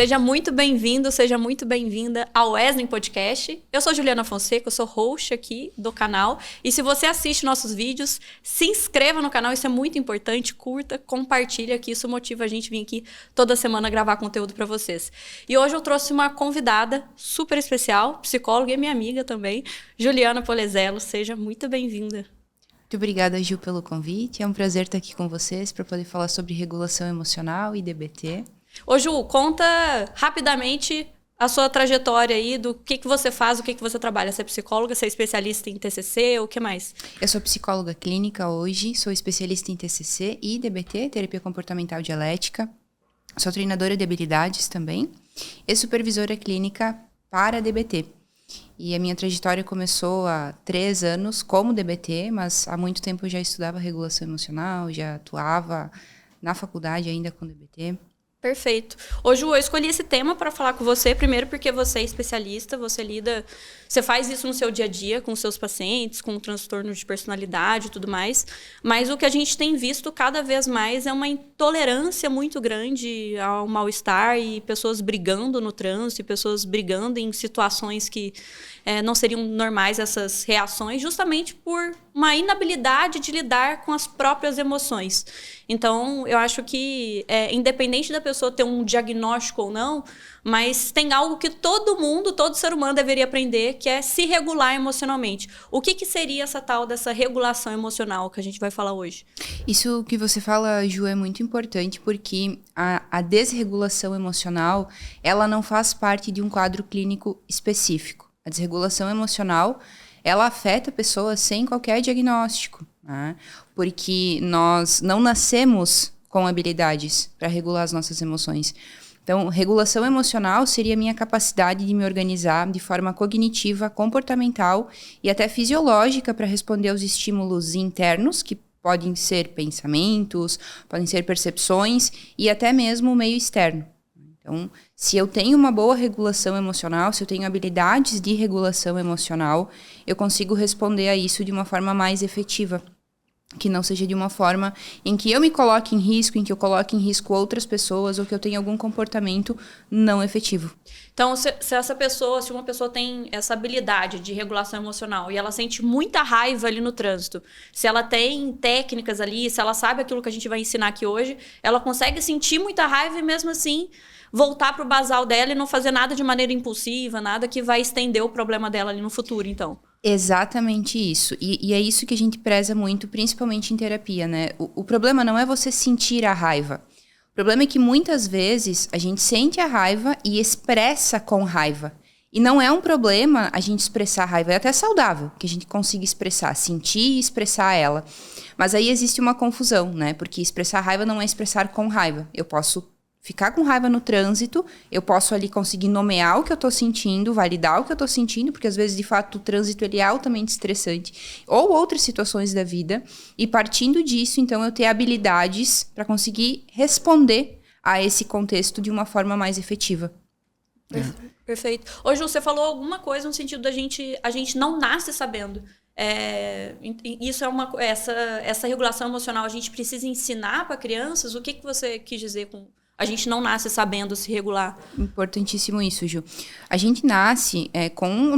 Seja muito bem-vindo, seja muito bem-vinda ao Wesley Podcast. Eu sou Juliana Fonseca, eu sou host aqui do canal. E se você assiste nossos vídeos, se inscreva no canal, isso é muito importante. Curta, compartilha, que isso motiva a gente a vir aqui toda semana gravar conteúdo para vocês. E hoje eu trouxe uma convidada super especial, psicóloga e minha amiga também, Juliana Polezelo. Seja muito bem-vinda. Muito obrigada, Ju, pelo convite. É um prazer estar aqui com vocês para poder falar sobre regulação emocional e DBT. Ô, Ju, conta rapidamente a sua trajetória aí, do que você faz, o que você trabalha. Você é psicóloga, você é especialista em TCC, o que mais? Eu sou psicóloga clínica hoje, sou especialista em TCC e DBT, terapia comportamental dialética. Sou treinadora de habilidades também e supervisora clínica para DBT. E a minha trajetória começou há 3 anos como DBT, mas há muito tempo eu já estudava regulação emocional, já atuava na faculdade ainda com DBT. Perfeito. Hoje eu escolhi esse tema para falar com você, primeiro porque você é especialista, você faz isso no seu dia a dia com seus pacientes, com transtornos de personalidade e tudo mais, mas o que a gente tem visto cada vez mais é uma intolerância muito grande ao mal-estar e pessoas brigando no trânsito, pessoas brigando em situações que não seriam normais, essas reações, justamente por uma inabilidade de lidar com as próprias emoções. Então, eu acho que, independente da pessoa ter um diagnóstico ou não, mas tem algo que todo ser humano deveria aprender, que é se regular emocionalmente. O que seria essa tal dessa regulação emocional que a gente vai falar hoje? Isso que você fala, Ju, é muito importante, porque a desregulação emocional, ela não faz parte de um quadro clínico específico. A desregulação emocional, ela afeta pessoas sem qualquer diagnóstico, né? Porque nós não nascemos com habilidades para regular as nossas emoções. Então, regulação emocional seria a minha capacidade de me organizar de forma cognitiva, comportamental e até fisiológica para responder aos estímulos internos, que podem ser pensamentos, podem ser percepções e até mesmo o meio externo. Então, se eu tenho uma boa regulação emocional, se eu tenho habilidades de regulação emocional, eu consigo responder a isso de uma forma mais efetiva. Que não seja de uma forma em que eu me coloque em risco, em que eu coloque em risco outras pessoas ou que eu tenha algum comportamento não efetivo. Então, se uma pessoa tem essa habilidade de regulação emocional e ela sente muita raiva ali no trânsito, se ela tem técnicas ali, se ela sabe aquilo que a gente vai ensinar aqui hoje, ela consegue sentir muita raiva e mesmo assim voltar para o basal dela e não fazer nada de maneira impulsiva, nada que vai estender o problema dela ali no futuro, então. Exatamente isso. E é isso que a gente preza muito, principalmente em terapia, né? O problema não é você sentir a raiva. O problema é que muitas vezes a gente sente a raiva e expressa com raiva. E não é um problema a gente expressar a raiva. É até saudável que a gente consiga expressar, sentir e expressar ela. Mas aí existe uma confusão, né? Porque expressar raiva não é expressar com raiva. Eu posso ficar com raiva no trânsito, eu posso ali conseguir nomear o que eu tô sentindo, validar o que eu tô sentindo, porque às vezes, de fato, o trânsito ele é altamente estressante, ou outras situações da vida, e partindo disso, então, eu ter habilidades para conseguir responder a esse contexto de uma forma mais efetiva. Perfeito. Ô, Ju, você falou alguma coisa no sentido a gente não nasce sabendo. Isso essa regulação emocional, a gente precisa ensinar para crianças? O que você quis dizer com a gente não nasce sabendo se regular? Importantíssimo isso, Ju. A gente nasce com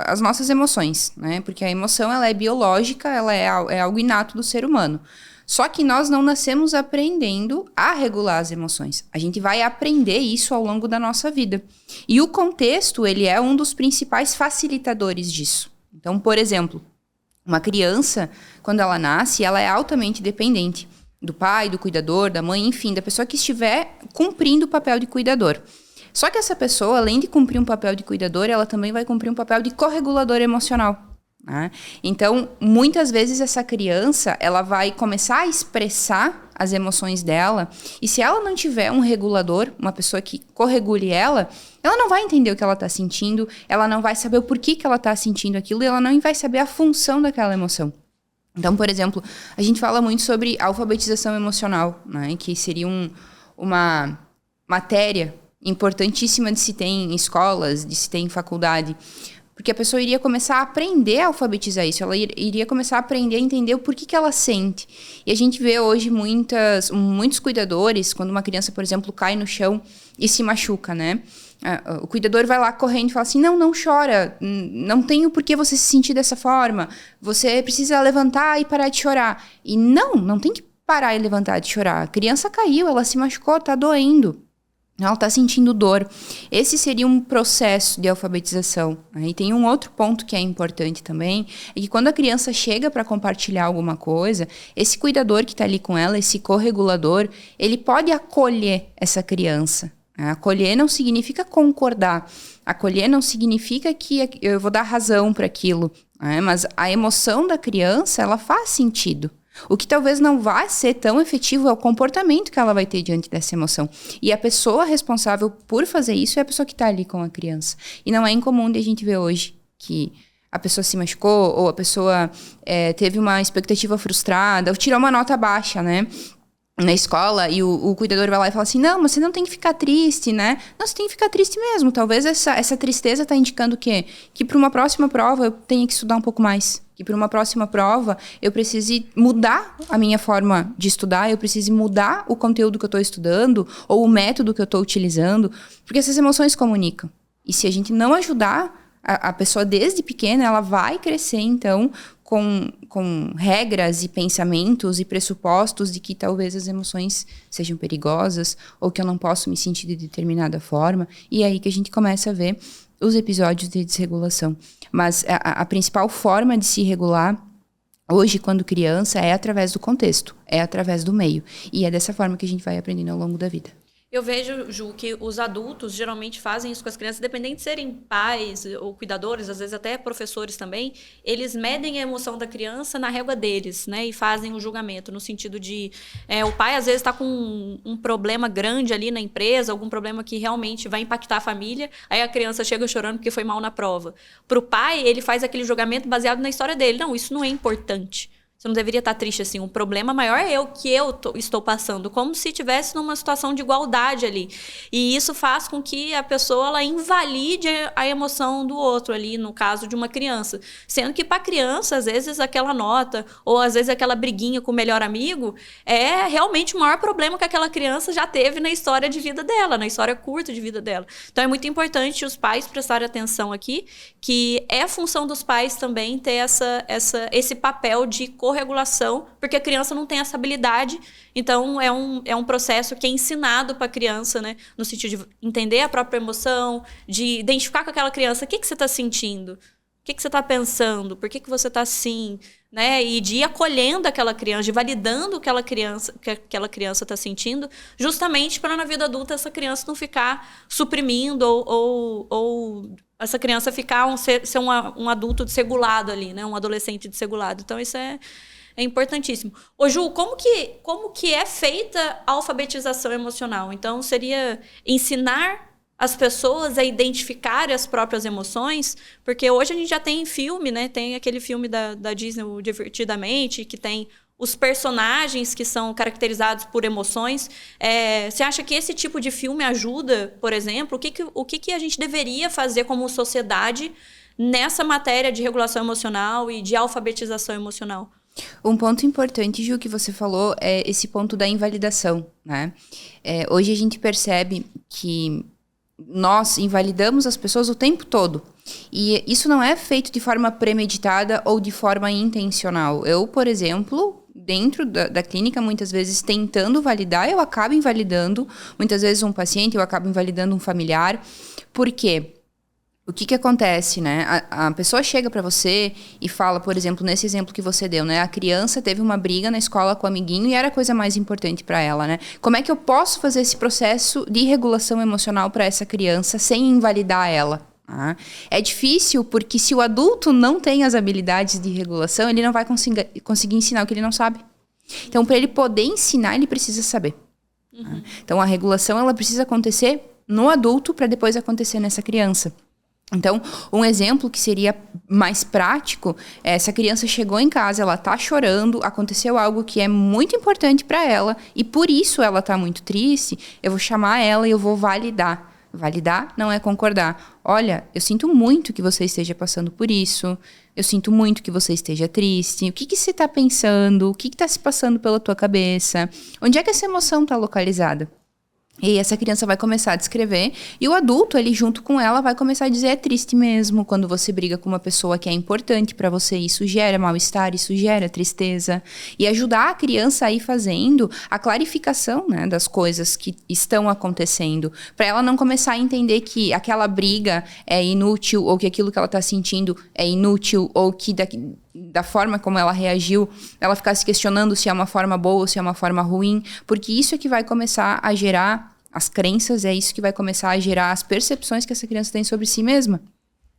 as nossas emoções, né? Porque a emoção ela é biológica, ela é algo inato do ser humano. Só que nós não nascemos aprendendo a regular as emoções. A gente vai aprender isso ao longo da nossa vida. E o contexto, ele é um dos principais facilitadores disso. Então, por exemplo, uma criança, quando ela nasce, ela é altamente dependente do pai, do cuidador, da mãe, enfim, da pessoa que estiver cumprindo o papel de cuidador. Só que essa pessoa, além de cumprir um papel de cuidador, ela também vai cumprir um papel de corregulador emocional, né? Então, muitas vezes essa criança, ela vai começar a expressar as emoções dela, e se ela não tiver um regulador, uma pessoa que corregule ela não vai entender o que ela está sentindo, ela não vai saber o porquê que ela está sentindo aquilo, e ela não vai saber a função daquela emoção. Então, por exemplo, a gente fala muito sobre alfabetização emocional, né? Que seria uma matéria importantíssima de se ter em escolas, de se ter em faculdade. Porque a pessoa iria começar a aprender a alfabetizar isso. Ela iria começar a aprender a entender o porquê que ela sente. E a gente vê hoje muitos cuidadores, quando uma criança, por exemplo, cai no chão e se machuca, né? O cuidador vai lá correndo e fala assim, não chora, não tem o porquê você se sentir dessa forma, você precisa levantar e parar de chorar. E não tem que parar e levantar de chorar. A criança caiu, ela se machucou, tá doendo. Ela está sentindo dor. Esse seria um processo de alfabetização. E tem um outro ponto que é importante também, é que quando a criança chega para compartilhar alguma coisa, esse cuidador que está ali com ela, esse corregulador, ele pode acolher essa criança. Acolher não significa concordar. Acolher não significa que eu vou dar razão para aquilo. Mas a emoção da criança, ela faz sentido. O que talvez não vá ser tão efetivo é o comportamento que ela vai ter diante dessa emoção. E a pessoa responsável por fazer isso é a pessoa que está ali com a criança. E não é incomum de a gente ver hoje que a pessoa se machucou ou a pessoa teve uma expectativa frustrada ou tirou uma nota baixa, né? Na escola, e o cuidador vai lá e fala assim, não, mas você não tem que ficar triste, né? Não, você tem que ficar triste mesmo. Talvez essa tristeza está indicando o quê? Que para uma próxima prova eu tenha que estudar um pouco mais. Que para uma próxima prova eu precise mudar a minha forma de estudar, eu precise mudar o conteúdo que eu estou estudando ou o método que eu estou utilizando, porque essas emoções comunicam. E se a gente não ajudar a pessoa desde pequena, ela vai crescer, então, com regras e pensamentos e pressupostos de que talvez as emoções sejam perigosas ou que eu não posso me sentir de determinada forma. E é aí que a gente começa a ver os episódios de desregulação. Mas a principal forma de se regular hoje, quando criança, é através do contexto, é através do meio. E é dessa forma que a gente vai aprendendo ao longo da vida. Eu vejo, Ju, que os adultos geralmente fazem isso com as crianças, independente de serem pais ou cuidadores, às vezes até professores também, eles medem a emoção da criança na régua deles, né? E fazem o julgamento, no sentido de... o pai, às vezes, está com um problema grande ali na empresa, algum problema que realmente vai impactar a família, aí a criança chega chorando porque foi mal na prova. Para o pai, ele faz aquele julgamento baseado na história dele. Não, isso não é importante. Você não deveria estar triste assim. O problema maior é o que eu estou passando. Como se estivesse numa situação de igualdade ali. E isso faz com que a pessoa ela invalide a emoção do outro ali, no caso de uma criança. Sendo que para a criança, às vezes aquela nota, ou às vezes aquela briguinha com o melhor amigo, é realmente o maior problema que aquela criança já teve na história de vida dela, na história curta de vida dela. Então é muito importante os pais prestarem atenção aqui, que é função dos pais também ter esse papel de corregulação, porque a criança não tem essa habilidade, então é um processo que é ensinado para a criança, né? No sentido de entender a própria emoção, de identificar com aquela criança o que você está sentindo, o que você está pensando, por que você está assim, né? E de ir acolhendo aquela criança, de validando o que aquela criança está sentindo, justamente para na vida adulta essa criança não ficar suprimindo ou essa criança ser um adulto desregulado ali, né? Um adolescente desregulado. Então, isso é importantíssimo. Ô, Ju, como que é feita a alfabetização emocional? Então, seria ensinar as pessoas a identificarem as próprias emoções, porque hoje a gente já tem filme, né? Tem aquele filme da Disney, o Divertidamente, que tem os personagens que são caracterizados por emoções. Você acha que esse tipo de filme ajuda, por exemplo? O que a gente deveria fazer como sociedade nessa matéria de regulação emocional e de alfabetização emocional? Um ponto importante, Ju, que você falou é esse ponto da invalidação, né? Hoje a gente percebe que nós invalidamos as pessoas o tempo todo. E isso não é feito de forma premeditada ou de forma intencional. Eu, por exemplo, dentro da clínica, muitas vezes tentando validar, eu acabo invalidando. Muitas vezes um paciente, eu acabo invalidando um familiar. Por quê? O que acontece, né? A pessoa chega para você e fala, por exemplo, nesse exemplo que você deu, né? A criança teve uma briga na escola com o amiguinho e era a coisa mais importante para ela, né? Como é que eu posso fazer esse processo de regulação emocional para essa criança sem invalidar ela? É difícil porque se o adulto não tem as habilidades de regulação, ele não vai conseguir ensinar o que ele não sabe. Então, para ele poder ensinar, ele precisa saber. Uhum. Então, a regulação ela precisa acontecer no adulto para depois acontecer nessa criança. Então, um exemplo que seria mais prático é essa criança chegou em casa, ela tá chorando, aconteceu algo que é muito importante para ela e por isso ela tá muito triste, eu vou chamar ela e eu vou validar. Validar não é concordar. Olha, eu sinto muito que você esteja passando por isso. Eu sinto muito que você esteja triste. O que você está pensando? O que está se passando pela tua cabeça? Onde é que essa emoção está localizada? E essa criança vai começar a descrever, e o adulto, ele junto com ela, vai começar a dizer: é triste mesmo, quando você briga com uma pessoa que é importante para você, isso gera mal-estar, isso gera tristeza. E ajudar a criança a ir fazendo a clarificação, né, das coisas que estão acontecendo, para ela não começar a entender que aquela briga é inútil, ou que aquilo que ela está sentindo é inútil, ou que da forma como ela reagiu, ela ficar se questionando se é uma forma boa ou se é uma forma ruim, porque isso é que vai começar a gerar as crenças, é isso que vai começar a gerar as percepções que essa criança tem sobre si mesma,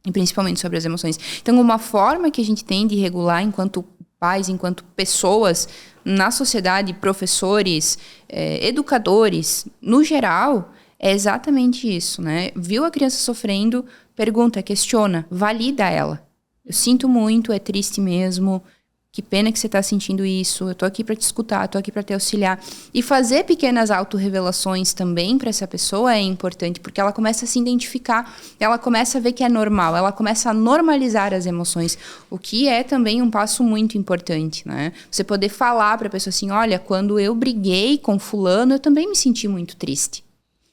e principalmente sobre as emoções. Então, uma forma que a gente tem de regular enquanto pais, enquanto pessoas na sociedade, professores, educadores, no geral, é exatamente isso, né? Viu a criança sofrendo, pergunta, questiona, valida ela. Eu sinto muito, é triste mesmo. Que pena que você está sentindo isso. Eu tô aqui para te escutar, tô aqui para te auxiliar. E fazer pequenas autorrevelações também para essa pessoa é importante, porque ela começa a se identificar, ela começa a ver que é normal, ela começa a normalizar as emoções, o que é também um passo muito importante, né? Você poder falar para a pessoa assim: olha, quando eu briguei com fulano, eu também me senti muito triste.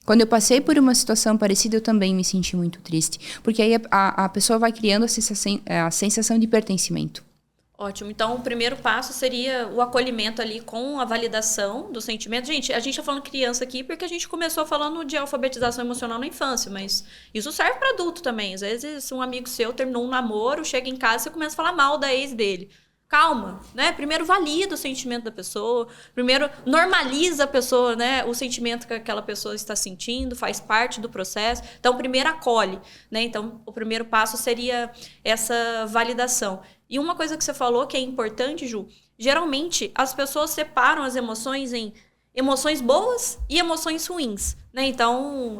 Quando eu passei por uma situação parecida, eu também me senti muito triste. Porque aí a pessoa vai criando a sensação de pertencimento. Ótimo. Então, o primeiro passo seria o acolhimento ali com a validação do sentimento. Gente, a gente está falando criança aqui porque a gente começou falando de alfabetização emocional na infância, mas isso serve para adulto também. Às vezes, um amigo seu terminou um namoro, chega em casa e você começa a falar mal da ex dele. Calma, né? Primeiro valida o sentimento da pessoa, primeiro normaliza a pessoa, né? O sentimento que aquela pessoa está sentindo, faz parte do processo. Então, primeiro acolhe, né? Então, o primeiro passo seria essa validação. E uma coisa que você falou que é importante, Ju, geralmente as pessoas separam as emoções em emoções boas e emoções ruins, né? Então,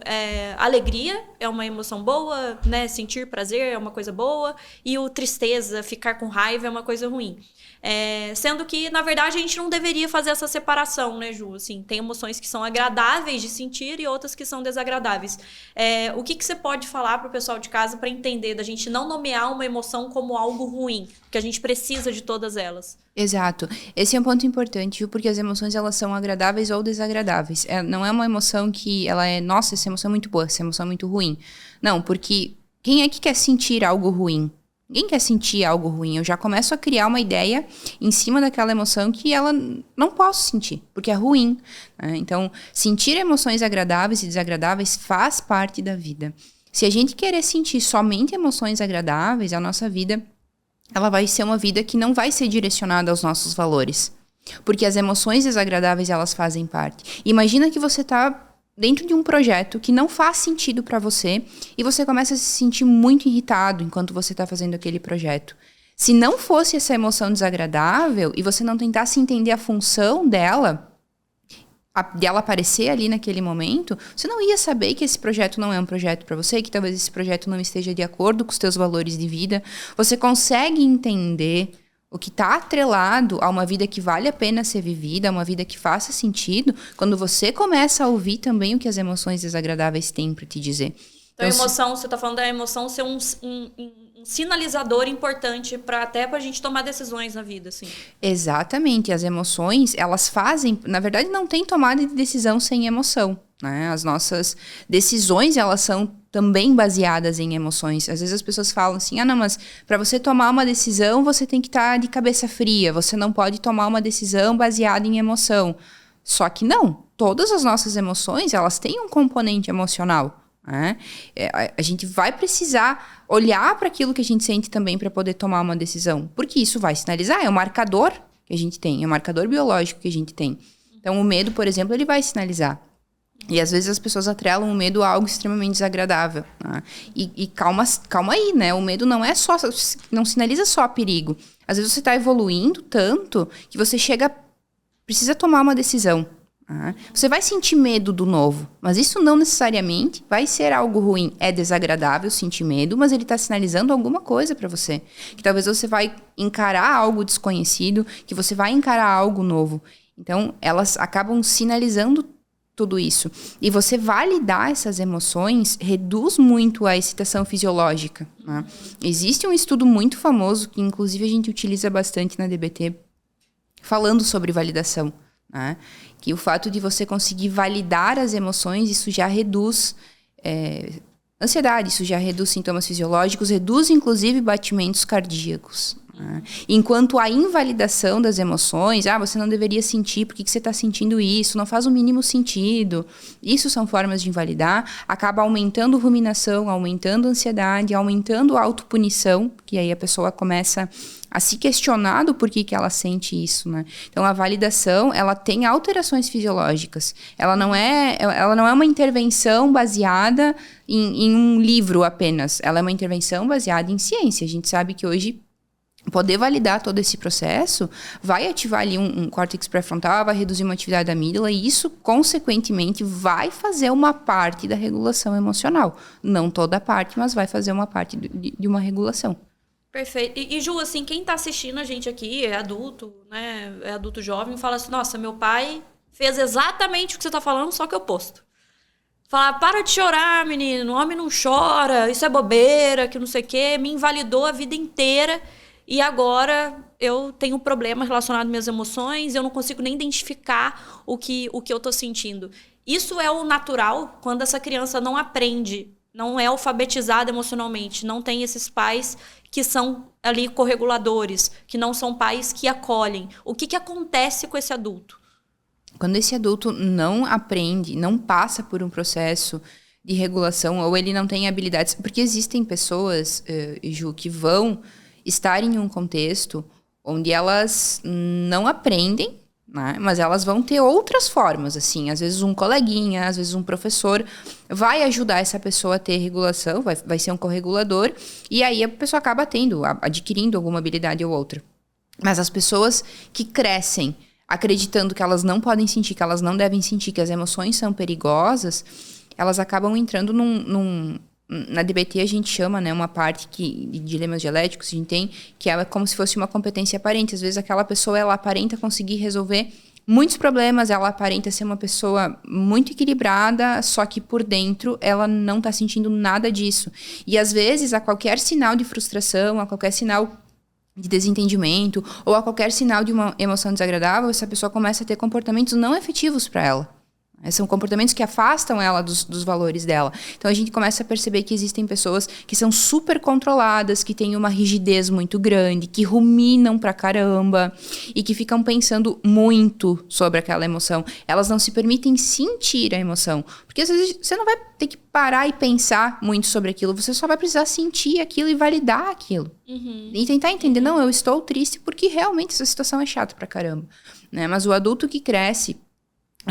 alegria é uma emoção boa, né? Sentir prazer é uma coisa boa, e o tristeza, ficar com raiva é uma coisa ruim. Sendo que, na verdade, a gente não deveria fazer essa separação, né, Ju? Assim, tem emoções que são agradáveis de sentir e outras que são desagradáveis. O que você pode falar para o pessoal de casa para entender da gente não nomear uma emoção como algo ruim? Porque a gente precisa de todas elas. Exato. Esse é um ponto importante, Ju, porque as emoções, elas são agradáveis ou desagradáveis. Não é uma emoção que ela é, nossa, essa emoção é muito boa, essa emoção é muito ruim. Não, porque quem é que quer sentir algo ruim? Ninguém quer sentir algo ruim. Eu já começo a criar uma ideia em cima daquela emoção que ela não posso sentir, porque é ruim, né? Então, sentir emoções agradáveis e desagradáveis faz parte da vida. Se a gente querer sentir somente emoções agradáveis, a nossa vida, ela vai ser uma vida que não vai ser direcionada aos nossos valores. Porque as emoções desagradáveis, elas fazem parte. Imagina que você está dentro de um projeto que não faz sentido para você e você começa a se sentir muito irritado enquanto você está fazendo aquele projeto. Se não fosse essa emoção desagradável e você não tentasse entender a função dela, dela aparecer ali naquele momento, você não ia saber que esse projeto não é um projeto para você, que talvez esse projeto não esteja de acordo com os teus valores de vida. Você consegue entender o que está atrelado a uma vida que vale a pena ser vivida, a uma vida que faça sentido, quando você começa a ouvir também o que as emoções desagradáveis têm para te dizer. Então, a emoção, você está falando da emoção ser um sinalizador importante até para a gente tomar decisões na vida, assim. Exatamente. As emoções, elas fazem... Na verdade, não tem tomada de decisão sem emoção, né? As nossas decisões, elas são também baseadas em emoções. Às vezes as pessoas falam assim: não, mas para você tomar uma decisão, você tem que estar de cabeça fria. Você não pode tomar uma decisão baseada em emoção. Só que não. Todas as nossas emoções, elas têm um componente emocional. A gente vai precisar olhar para aquilo que a gente sente também para poder tomar uma decisão, porque isso vai sinalizar, é um marcador que a gente tem, é um marcador biológico que a gente tem. Então o medo, por exemplo, ele vai sinalizar, e às vezes as pessoas atrelam o medo a algo extremamente desagradável, né? E calma aí, né? O medo não sinaliza só perigo. Às vezes você está evoluindo tanto que você precisa tomar uma decisão. Você vai sentir medo do novo, mas isso não necessariamente vai ser algo ruim. É desagradável sentir medo, mas ele está sinalizando alguma coisa para você. Que talvez você vai encarar algo desconhecido, que você vai encarar algo novo. Então, elas acabam sinalizando tudo isso. E você validar essas emoções reduz muito a excitação fisiológica, né? Existe um estudo muito famoso, que inclusive a gente utiliza bastante na DBT, falando sobre validação, né? Que o fato de você conseguir validar as emoções, isso já reduz ansiedade, isso já reduz sintomas fisiológicos, reduz inclusive batimentos cardíacos. Enquanto a invalidação das emoções, você não deveria sentir, por que você está sentindo isso? Não faz o mínimo sentido. Isso são formas de invalidar, acaba aumentando ruminação, aumentando ansiedade, aumentando a autopunição, que aí a pessoa começa a se questionar do porquê que ela sente isso, né? Então, a validação, ela tem alterações fisiológicas. Ela não é uma intervenção baseada em um livro apenas. Ela é uma intervenção baseada em ciência. A gente sabe que hoje poder validar todo esse processo vai ativar ali um córtex pré-frontal, vai reduzir uma atividade da amígdala e isso, consequentemente, vai fazer uma parte da regulação emocional. Não toda a parte, mas vai fazer uma parte de uma regulação. Perfeito. E Ju, assim, quem tá assistindo a gente aqui é adulto, né? É adulto jovem, fala assim, nossa, meu pai fez exatamente o que você tá falando, só que oposto. Fala, para de chorar, menino, o homem não chora, isso é bobeira, que não sei o quê, me invalidou a vida inteira. E agora eu tenho um problema relacionado às minhas emoções, eu não consigo nem identificar o que eu tô sentindo. Isso é o natural quando essa criança não aprende, não é alfabetizada emocionalmente, não tem esses pais que são ali correguladores, que não são pais que acolhem. O que acontece com esse adulto? Quando esse adulto não aprende, não passa por um processo de regulação, ou ele não tem habilidades... Porque existem pessoas, Ju, que vão estar em um contexto onde elas não aprendem, né? Mas elas vão ter outras formas, assim. Às vezes um coleguinha, às vezes um professor vai ajudar essa pessoa a ter regulação, vai ser um corregulador, e aí a pessoa acaba adquirindo alguma habilidade ou outra. Mas as pessoas que crescem acreditando que elas não podem sentir, que elas não devem sentir, que as emoções são perigosas, elas acabam entrando na DBT a gente chama, né, uma parte de dilemas dialéticos que a gente tem, que é como se fosse uma competência aparente. Às vezes aquela pessoa, ela aparenta conseguir resolver muitos problemas, ela aparenta ser uma pessoa muito equilibrada, só que por dentro ela não está sentindo nada disso. E às vezes, a qualquer sinal de frustração, a qualquer sinal de desentendimento, ou a qualquer sinal de uma emoção desagradável, essa pessoa começa a ter comportamentos não efetivos para ela. São comportamentos que afastam ela dos valores dela. Então, a gente começa a perceber que existem pessoas que são super controladas, que têm uma rigidez muito grande, que ruminam pra caramba e que ficam pensando muito sobre aquela emoção. Elas não se permitem sentir a emoção. Porque, às vezes, você não vai ter que parar e pensar muito sobre aquilo. Você só vai precisar sentir aquilo e validar aquilo. Uhum. E tentar entender, não, eu estou triste porque realmente essa situação é chata pra caramba. Né? Mas o adulto que cresce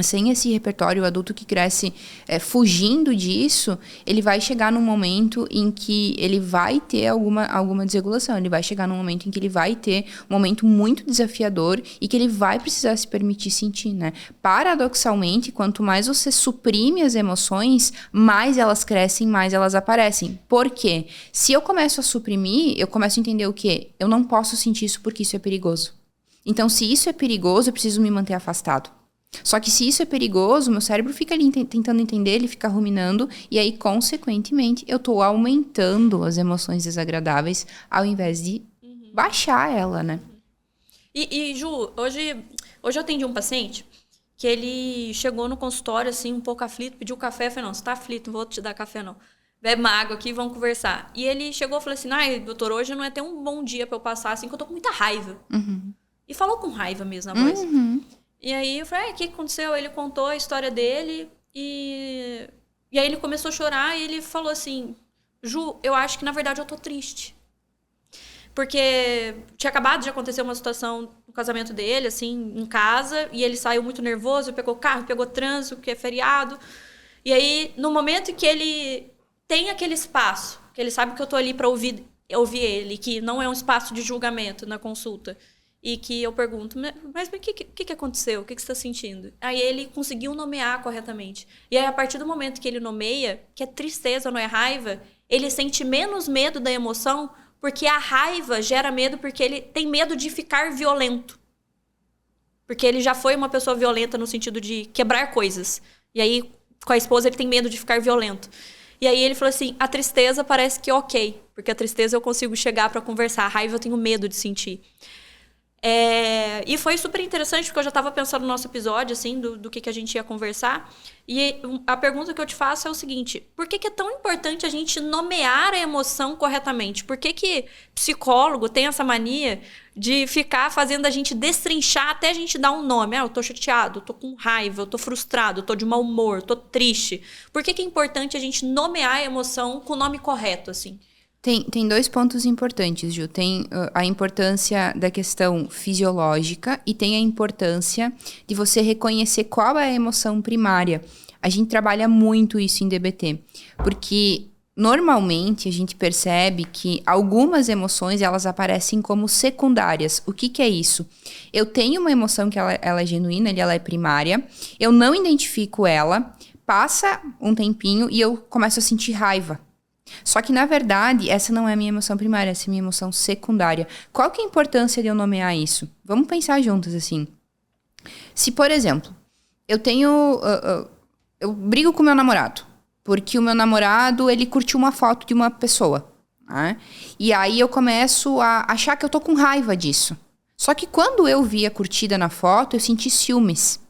sem esse repertório, o adulto que cresce fugindo disso, ele vai chegar num momento em que ele vai ter alguma desregulação. Ele vai chegar num momento em que ele vai ter um momento muito desafiador e que ele vai precisar se permitir sentir, né? Paradoxalmente, quanto mais você suprime as emoções, mais elas crescem, mais elas aparecem. Por quê? Se eu começo a suprimir, eu começo a entender o quê? Eu não posso sentir isso porque isso é perigoso. Então, se isso é perigoso, eu preciso me manter afastado. Só que se isso é perigoso, meu cérebro fica ali tentando entender, ele fica ruminando, e aí, consequentemente, eu tô aumentando as emoções desagradáveis ao invés de baixar ela, né? E Ju, hoje eu atendi um paciente que ele chegou no consultório, assim, um pouco aflito, pediu café, eu falei, não, você tá aflito, não vou te dar café, não. Bebe uma água aqui e vamos conversar. E ele chegou e falou assim, doutor, hoje não é até um bom dia pra eu passar, assim, que eu tô com muita raiva. Uhum. E falou com raiva mesmo na voz. Uhum. E aí eu falei, o que aconteceu? Ele contou a história dele e aí ele começou a chorar e ele falou assim, Ju, eu acho que na verdade eu tô triste. Porque tinha acabado de acontecer uma situação no casamento dele, assim, em casa, e ele saiu muito nervoso, pegou carro, pegou trânsito, porque é feriado. E aí, no momento que ele tem aquele espaço, que ele sabe que eu tô ali pra ouvir ele, que não é um espaço de julgamento na consulta, e que eu pergunto, mas o que aconteceu? O que você está sentindo? Aí ele conseguiu nomear corretamente. E aí, a partir do momento que ele nomeia, que é tristeza, não é raiva, ele sente menos medo da emoção, porque a raiva gera medo, porque ele tem medo de ficar violento. Porque ele já foi uma pessoa violenta no sentido de quebrar coisas. E aí, com a esposa, ele tem medo de ficar violento. E aí ele falou assim, a tristeza parece que ok, porque a tristeza eu consigo chegar para conversar, a raiva eu tenho medo de sentir. E foi super interessante, porque eu já estava pensando no nosso episódio, assim, do que a gente ia conversar. E a pergunta que eu te faço é o seguinte, por que é tão importante a gente nomear a emoção corretamente? Por que psicólogo tem essa mania de ficar fazendo a gente destrinchar até a gente dar um nome? Eu tô chateado, eu tô com raiva, eu tô frustrado, eu tô de mau humor, eu tô triste. Por que é importante a gente nomear a emoção com o nome correto, assim? Tem 2 pontos importantes, Ju. Tem a importância da questão fisiológica e tem a importância de você reconhecer qual é a emoção primária. A gente trabalha muito isso em DBT, porque normalmente a gente percebe que algumas emoções elas aparecem como secundárias. O que é isso? Eu tenho uma emoção que ela é genuína, ela é primária, eu não identifico ela, passa um tempinho e eu começo a sentir raiva. Só que, na verdade, essa não é a minha emoção primária, essa é a minha emoção secundária. Qual que é a importância de eu nomear isso? Vamos pensar juntas, assim. Se, por exemplo, eu tenho... eu brigo com o meu namorado, porque o meu namorado, ele curtiu uma foto de uma pessoa. Né? E aí eu começo a achar que eu tô com raiva disso. Só que quando eu vi a curtida na foto, eu senti ciúmes.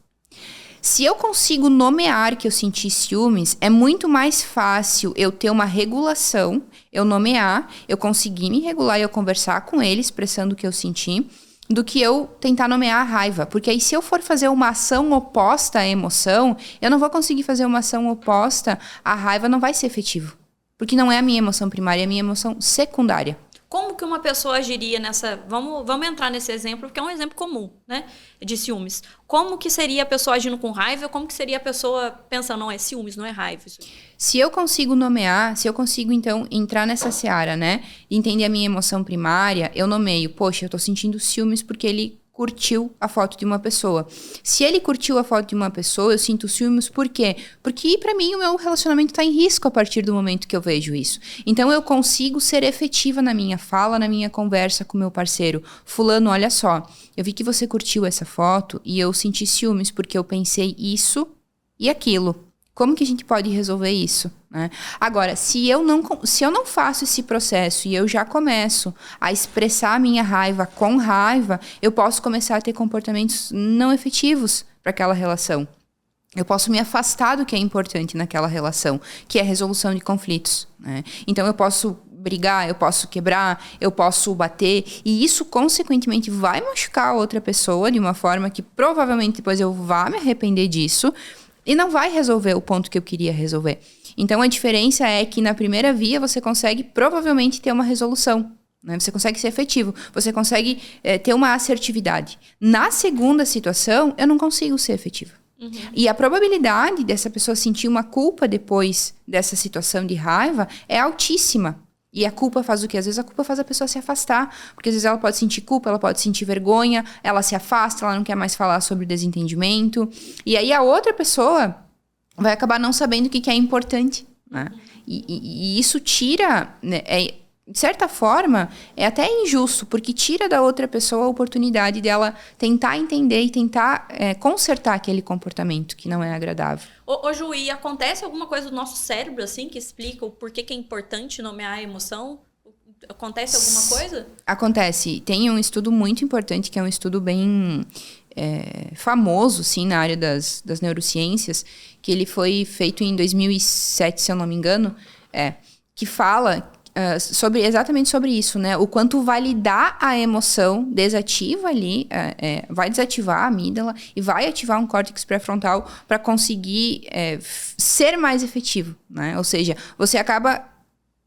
Se eu consigo nomear que eu senti ciúmes, é muito mais fácil eu ter uma regulação, eu nomear, eu conseguir me regular e eu conversar com ele, expressando o que eu senti, do que eu tentar nomear a raiva. Porque aí se eu for fazer uma ação oposta à emoção, eu não vou conseguir fazer uma ação oposta, a raiva não vai ser efetivo. Porque não é a minha emoção primária, é a minha emoção secundária. Como que uma pessoa agiria nessa... Vamos entrar nesse exemplo, porque é um exemplo comum, né? De ciúmes. Como que seria a pessoa agindo com raiva? Como que seria a pessoa pensando, não, é ciúmes, não é raiva? Isso. Se eu consigo nomear, se eu consigo, então, entrar nessa seara, né? Entender a minha emoção primária, eu nomeio, poxa, eu tô sentindo ciúmes porque ele curtiu a foto de uma pessoa. Se ele curtiu a foto de uma pessoa, eu sinto ciúmes por quê? Porque pra mim o meu relacionamento tá em risco a partir do momento que eu vejo isso. Então eu consigo ser efetiva na minha fala, na minha conversa com o meu parceiro. Fulano, olha só, eu vi que você curtiu essa foto e eu senti ciúmes porque eu pensei isso e aquilo. Como que a gente pode resolver isso? Né? Agora, se eu não faço esse processo e eu já começo a expressar a minha raiva com raiva, eu posso começar a ter comportamentos não efetivos para aquela relação. Eu posso me afastar do que é importante naquela relação, que é a resolução de conflitos. Né? Então, eu posso brigar, eu posso quebrar, eu posso bater, e isso, consequentemente, vai machucar a outra pessoa de uma forma que provavelmente depois eu vá me arrepender disso, e não vai resolver o ponto que eu queria resolver. Então, a diferença é que na primeira via você consegue provavelmente ter uma resolução. Né? Você consegue ser efetivo. Você consegue ter uma assertividade. Na segunda situação, eu não consigo ser efetiva. Uhum. E a probabilidade dessa pessoa sentir uma culpa depois dessa situação de raiva é altíssima. E a culpa faz o quê? Às vezes a culpa faz a pessoa se afastar. Porque às vezes ela pode sentir culpa, ela pode sentir vergonha, ela se afasta, ela não quer mais falar sobre o desentendimento. E aí a outra pessoa vai acabar não sabendo o que é importante. Né? E isso tira... Né, de certa forma, é até injusto, porque tira da outra pessoa a oportunidade dela tentar entender e tentar consertar aquele comportamento que não é agradável. Ô Ju, e acontece alguma coisa do nosso cérebro, assim, que explica o porquê que é importante nomear a emoção? Acontece alguma coisa? Acontece. Tem um estudo muito importante, que é um estudo bem famoso, sim, na área das neurociências, que ele foi feito em 2007, se eu não me engano, que fala... exatamente sobre isso, né? O quanto validar a emoção desativa ali, vai desativar a amígdala e vai ativar um córtex pré-frontal para conseguir ser mais efetivo, né? Ou seja, você acaba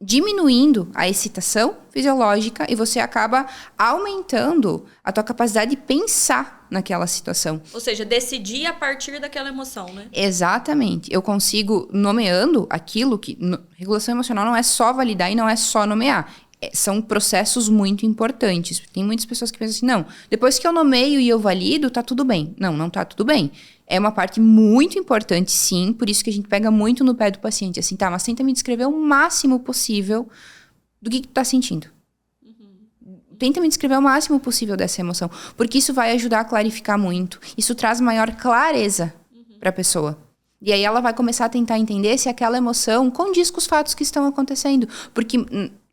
diminuindo a excitação fisiológica e você acaba aumentando a tua capacidade de pensar naquela situação. Ou seja, decidir a partir daquela emoção, né? Exatamente. Eu consigo, nomeando aquilo que... regulação emocional não é só validar e não é só nomear. São processos muito importantes. Tem muitas pessoas que pensam assim, não, depois que eu nomeio e eu valido, tá tudo bem. Não, não tá tudo bem. É uma parte muito importante, sim, por isso que a gente pega muito no pé do paciente. Assim, tá, mas tenta me descrever o máximo possível do que tu tá sentindo. Tenta me descrever o máximo possível dessa emoção, porque isso vai ajudar a clarificar muito. Isso traz maior clareza para a pessoa. E aí ela vai começar a tentar entender se aquela emoção condiz com os fatos que estão acontecendo. Porque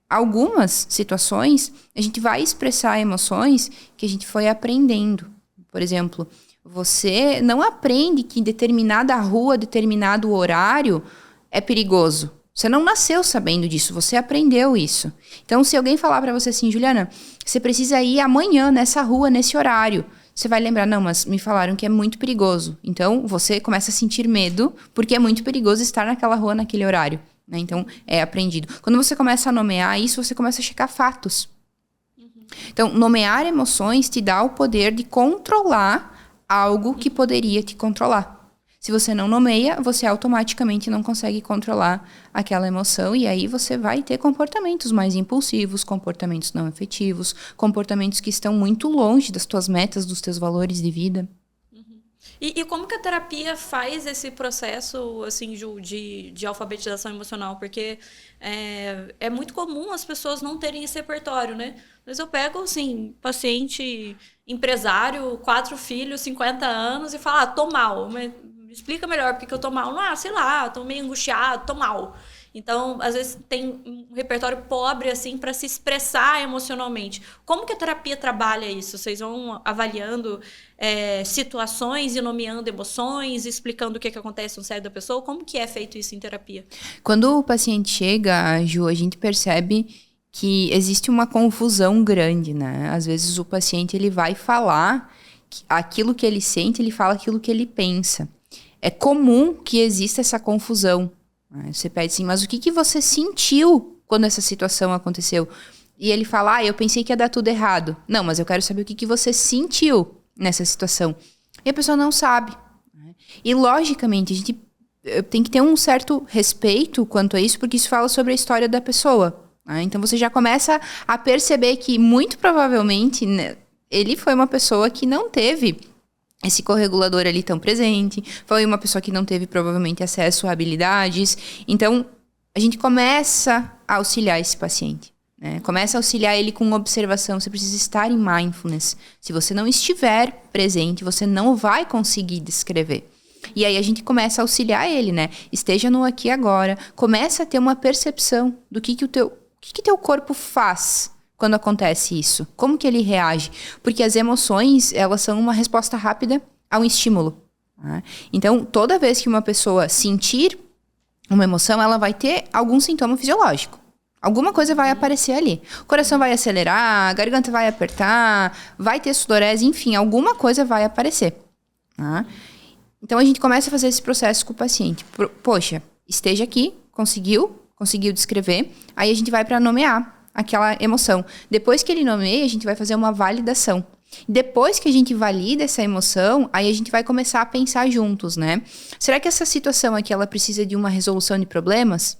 algumas situações, a gente vai expressar emoções que a gente foi aprendendo. Por exemplo, você não aprende que determinada rua, determinado horário é perigoso. Você não nasceu sabendo disso, você aprendeu isso. Então, se alguém falar pra você assim, Juliana, você precisa ir amanhã nessa rua, nesse horário, você vai lembrar, não, mas me falaram que é muito perigoso. Então, você começa a sentir medo, porque é muito perigoso estar naquela rua, naquele horário. Né? Então, é aprendido. Quando você começa a nomear isso, você começa a checar fatos. Então, nomear emoções te dá o poder de controlar algo que poderia te controlar. Se você não nomeia, você automaticamente não consegue controlar aquela emoção e aí você vai ter comportamentos mais impulsivos, comportamentos não efetivos, comportamentos que estão muito longe das tuas metas, dos teus valores de vida. E como que a terapia faz esse processo, assim, Ju, de alfabetização emocional? Porque é muito comum as pessoas não terem esse repertório, né? Mas eu pego, assim, paciente empresário, 4 filhos, 50 anos e falo, tô mal, mas explica melhor porque eu tô mal. Não, sei lá, tô meio angustiado, tô mal. Então, às vezes tem um repertório pobre, assim, para se expressar emocionalmente. Como que a terapia trabalha isso? Vocês vão avaliando situações e nomeando emoções, explicando o que acontece no cérebro da pessoa? Como que é feito isso em terapia? Quando o paciente chega, Ju, a gente percebe que existe uma confusão grande, né? Às vezes o paciente ele vai falar aquilo que ele sente, ele fala aquilo que ele pensa. É comum que exista essa confusão. Você pede assim, mas o que você sentiu quando essa situação aconteceu? E ele fala, eu pensei que ia dar tudo errado. Não, mas eu quero saber o que você sentiu nessa situação. E a pessoa não sabe. E, logicamente, a gente tem que ter um certo respeito quanto a isso, porque isso fala sobre a história da pessoa. Então, você já começa a perceber que, muito provavelmente, né, ele foi uma pessoa que não teve esse corregulador ali tão presente, foi uma pessoa que não teve provavelmente acesso a habilidades. Então, a gente começa a auxiliar esse paciente, né? Começa a auxiliar ele com observação. Você precisa estar em mindfulness. Se você não estiver presente, você não vai conseguir descrever. E aí a gente começa a auxiliar ele, né? Esteja no aqui e agora. Começa a ter uma percepção do que o teu corpo faz quando acontece isso. Como que ele reage? Porque as emoções, elas são uma resposta rápida a um estímulo. Né? Então, toda vez que uma pessoa sentir uma emoção, ela vai ter algum sintoma fisiológico. Alguma coisa vai aparecer ali. O coração vai acelerar, a garganta vai apertar, vai ter sudorese, enfim, alguma coisa vai aparecer. Né? Então, a gente começa a fazer esse processo com o paciente. Poxa, esteja aqui, conseguiu descrever, aí a gente vai para nomear aquela emoção. Depois que ele nomeia, a gente vai fazer uma validação. Depois que a gente valida essa emoção, aí a gente vai começar a pensar juntos, né? Será que essa situação aqui, ela precisa de uma resolução de problemas?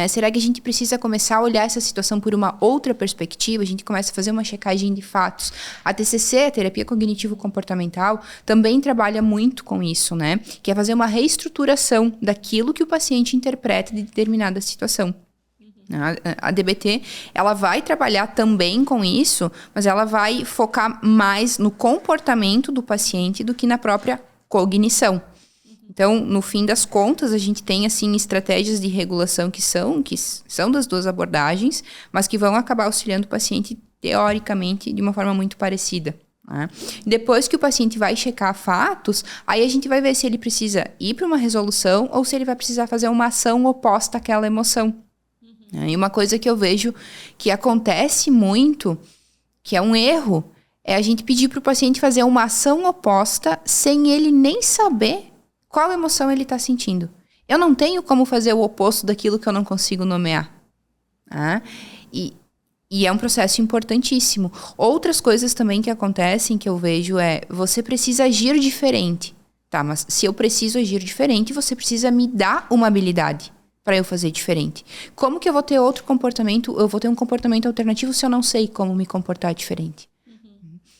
Será que a gente precisa começar a olhar essa situação por uma outra perspectiva? A gente começa a fazer uma checagem de fatos. A TCC, a terapia cognitivo-comportamental, também trabalha muito com isso, né? Que é fazer uma reestruturação daquilo que o paciente interpreta de determinada situação. A DBT, ela vai trabalhar também com isso, mas ela vai focar mais no comportamento do paciente do que na própria cognição. Então, no fim das contas, a gente tem, assim, estratégias de regulação que são das duas abordagens, mas que vão acabar auxiliando o paciente, teoricamente, de uma forma muito parecida. Né? Depois que o paciente vai checar fatos, aí a gente vai ver se ele precisa ir para uma resolução ou se ele vai precisar fazer uma ação oposta àquela emoção. E uma coisa que eu vejo que acontece muito, que é um erro, é a gente pedir para o paciente fazer uma ação oposta sem ele nem saber qual emoção ele está sentindo. Eu não tenho como fazer o oposto daquilo que eu não consigo nomear. E é um processo importantíssimo. Outras coisas também que acontecem, que eu vejo, você precisa agir diferente. Tá, mas se eu preciso agir diferente, você precisa me dar uma habilidade para eu fazer diferente. Como que eu vou ter outro comportamento? Eu vou ter um comportamento alternativo se eu não sei como me comportar diferente.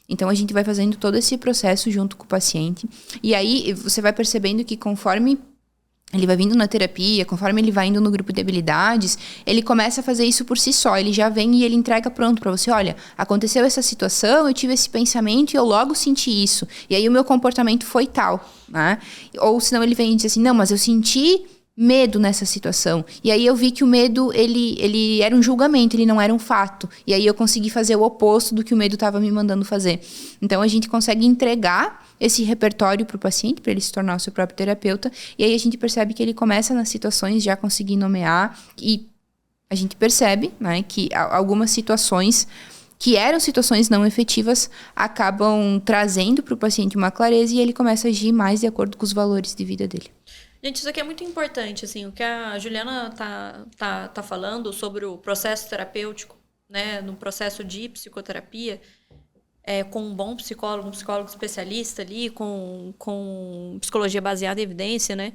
Então, a gente vai fazendo todo esse processo junto com o paciente. E aí, você vai percebendo que conforme ele vai vindo na terapia, conforme ele vai indo no grupo de habilidades, ele começa a fazer isso por si só. Ele já vem e ele entrega pronto pra você. Olha, aconteceu essa situação, eu tive esse pensamento e eu logo senti isso. E aí o meu comportamento foi tal, né? Ou senão ele vem e diz assim, não, mas eu senti medo nessa situação. E aí eu vi que o medo, ele era um julgamento, ele não era um fato. E aí eu consegui fazer o oposto do que o medo estava me mandando fazer. Então a gente consegue entregar esse repertório para o paciente, para ele se tornar o seu próprio terapeuta. E aí a gente percebe que ele começa nas situações já conseguir nomear. E a gente percebe, né, que algumas situações que eram situações não efetivas acabam trazendo para o paciente uma clareza e ele começa a agir mais de acordo com os valores de vida dele. Gente, isso aqui é muito importante, assim, o que a Juliana tá falando sobre o processo terapêutico, né, no processo de psicoterapia, com um bom psicólogo, um psicólogo especialista ali, com psicologia baseada em evidência, né,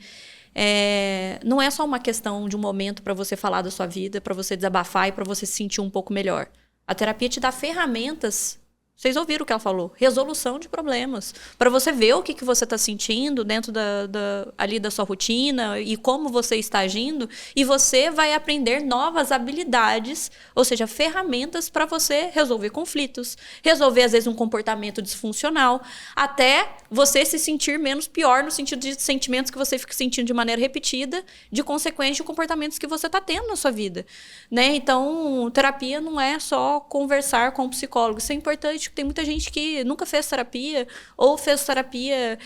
não é só uma questão de um momento para você falar da sua vida, para você desabafar e para você se sentir um pouco melhor. A terapia te dá ferramentas. Vocês ouviram o que ela falou? Resolução de problemas. Para você ver o que você está sentindo dentro ali da sua rotina e como você está agindo. E você vai aprender novas habilidades, ou seja, ferramentas para você resolver conflitos. Resolver, às vezes, um comportamento disfuncional. Até você se sentir menos pior no sentido de sentimentos que você fica sentindo de maneira repetida, de consequência de comportamentos que você está tendo na sua vida. Né? Então, terapia não é só conversar com o psicólogo. Isso é importante. Tem muita gente que nunca fez terapia ou fez terapia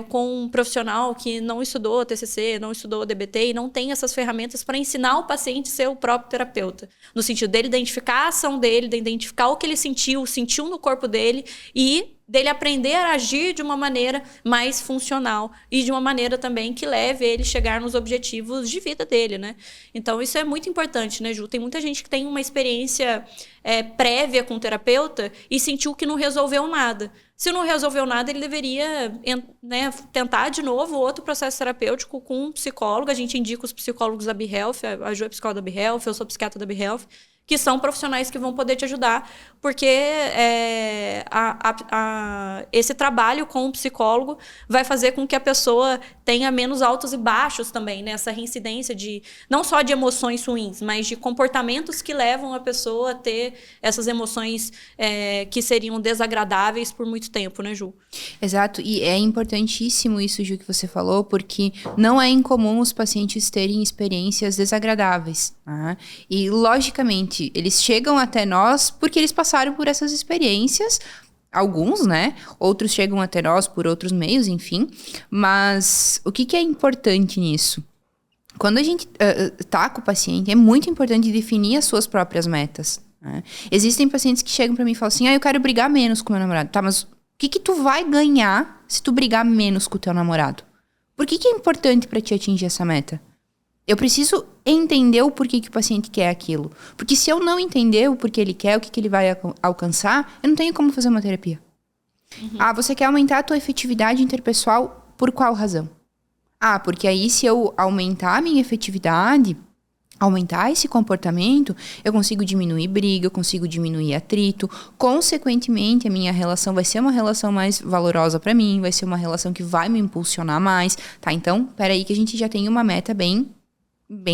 com um profissional que não estudou TCC, não estudou DBT e não tem essas ferramentas para ensinar o paciente a ser o próprio terapeuta. No sentido dele identificar a ação dele, de identificar o que ele sentiu no corpo dele e dele aprender a agir de uma maneira mais funcional e de uma maneira também que leve ele a chegar nos objetivos de vida dele, né? Então, isso é muito importante, né, Ju? Tem muita gente que tem uma experiência prévia com o terapeuta e sentiu que não resolveu nada. Se não resolveu nada, ele deveria, né, tentar de novo outro processo terapêutico com um psicólogo. A gente indica os psicólogos da BeHealth, a Ju é psicóloga da BeHealth, eu sou psiquiatra da BeHealth, que são profissionais que vão poder te ajudar, porque esse trabalho com o psicólogo vai fazer com que a pessoa tenha menos altos e baixos também, né? Essa reincidência não só de emoções ruins, mas de comportamentos que levam a pessoa a ter essas emoções que seriam desagradáveis por muito tempo, né, Ju? Exato, e é importantíssimo isso, Ju, que você falou, porque não é incomum os pacientes terem experiências desagradáveis, né? E, logicamente, eles chegam até nós porque eles passaram por essas experiências, alguns, né? Outros chegam até nós por outros meios, enfim. Mas o que é importante nisso? Quando a gente tá com o paciente, é muito importante definir as suas próprias metas, né? Existem pacientes que chegam pra mim e falam assim, eu quero brigar menos com meu namorado. Tá, mas o que tu vai ganhar se tu brigar menos com o teu namorado? Por que é importante pra ti atingir essa meta? Eu preciso entender o porquê que o paciente quer aquilo. Porque se eu não entender o porquê ele quer, o que ele vai alcançar, eu não tenho como fazer uma terapia. Uhum. Você quer aumentar a tua efetividade interpessoal por qual razão? Porque aí se eu aumentar a minha efetividade, aumentar esse comportamento, eu consigo diminuir briga, eu consigo diminuir atrito. Consequentemente, a minha relação vai ser uma relação mais valorosa para mim, vai ser uma relação que vai me impulsionar mais. Tá, então, peraí que a gente já tem uma meta bem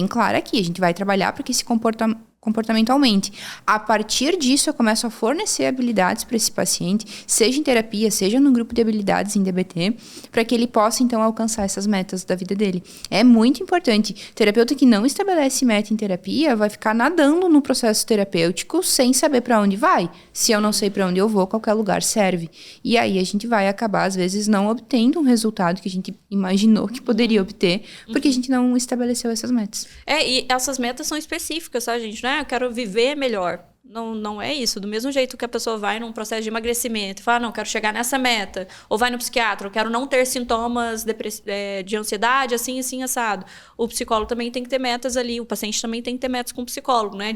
clara aqui. A gente vai trabalhar para que esse comportamento aumente. A partir disso, eu começo a fornecer habilidades para esse paciente, seja em terapia, seja no grupo de habilidades em DBT, para que ele possa, então, alcançar essas metas da vida dele. É muito importante. Terapeuta que não estabelece meta em terapia vai ficar nadando no processo terapêutico sem saber para onde vai. Se eu não sei para onde eu vou, qualquer lugar serve. E aí a gente vai acabar, às vezes, não obtendo um resultado que a gente imaginou que poderia obter, porque a gente não estabeleceu essas metas. E essas metas são específicas, tá, gente? Não é eu quero viver melhor. Não é isso. Do mesmo jeito que a pessoa vai num processo de emagrecimento e fala, não, quero chegar nessa meta. Ou vai no psiquiatra, eu quero não ter sintomas de ansiedade, assim, assado. O psicólogo também tem que ter metas ali, o paciente também tem que ter metas com o psicólogo, né?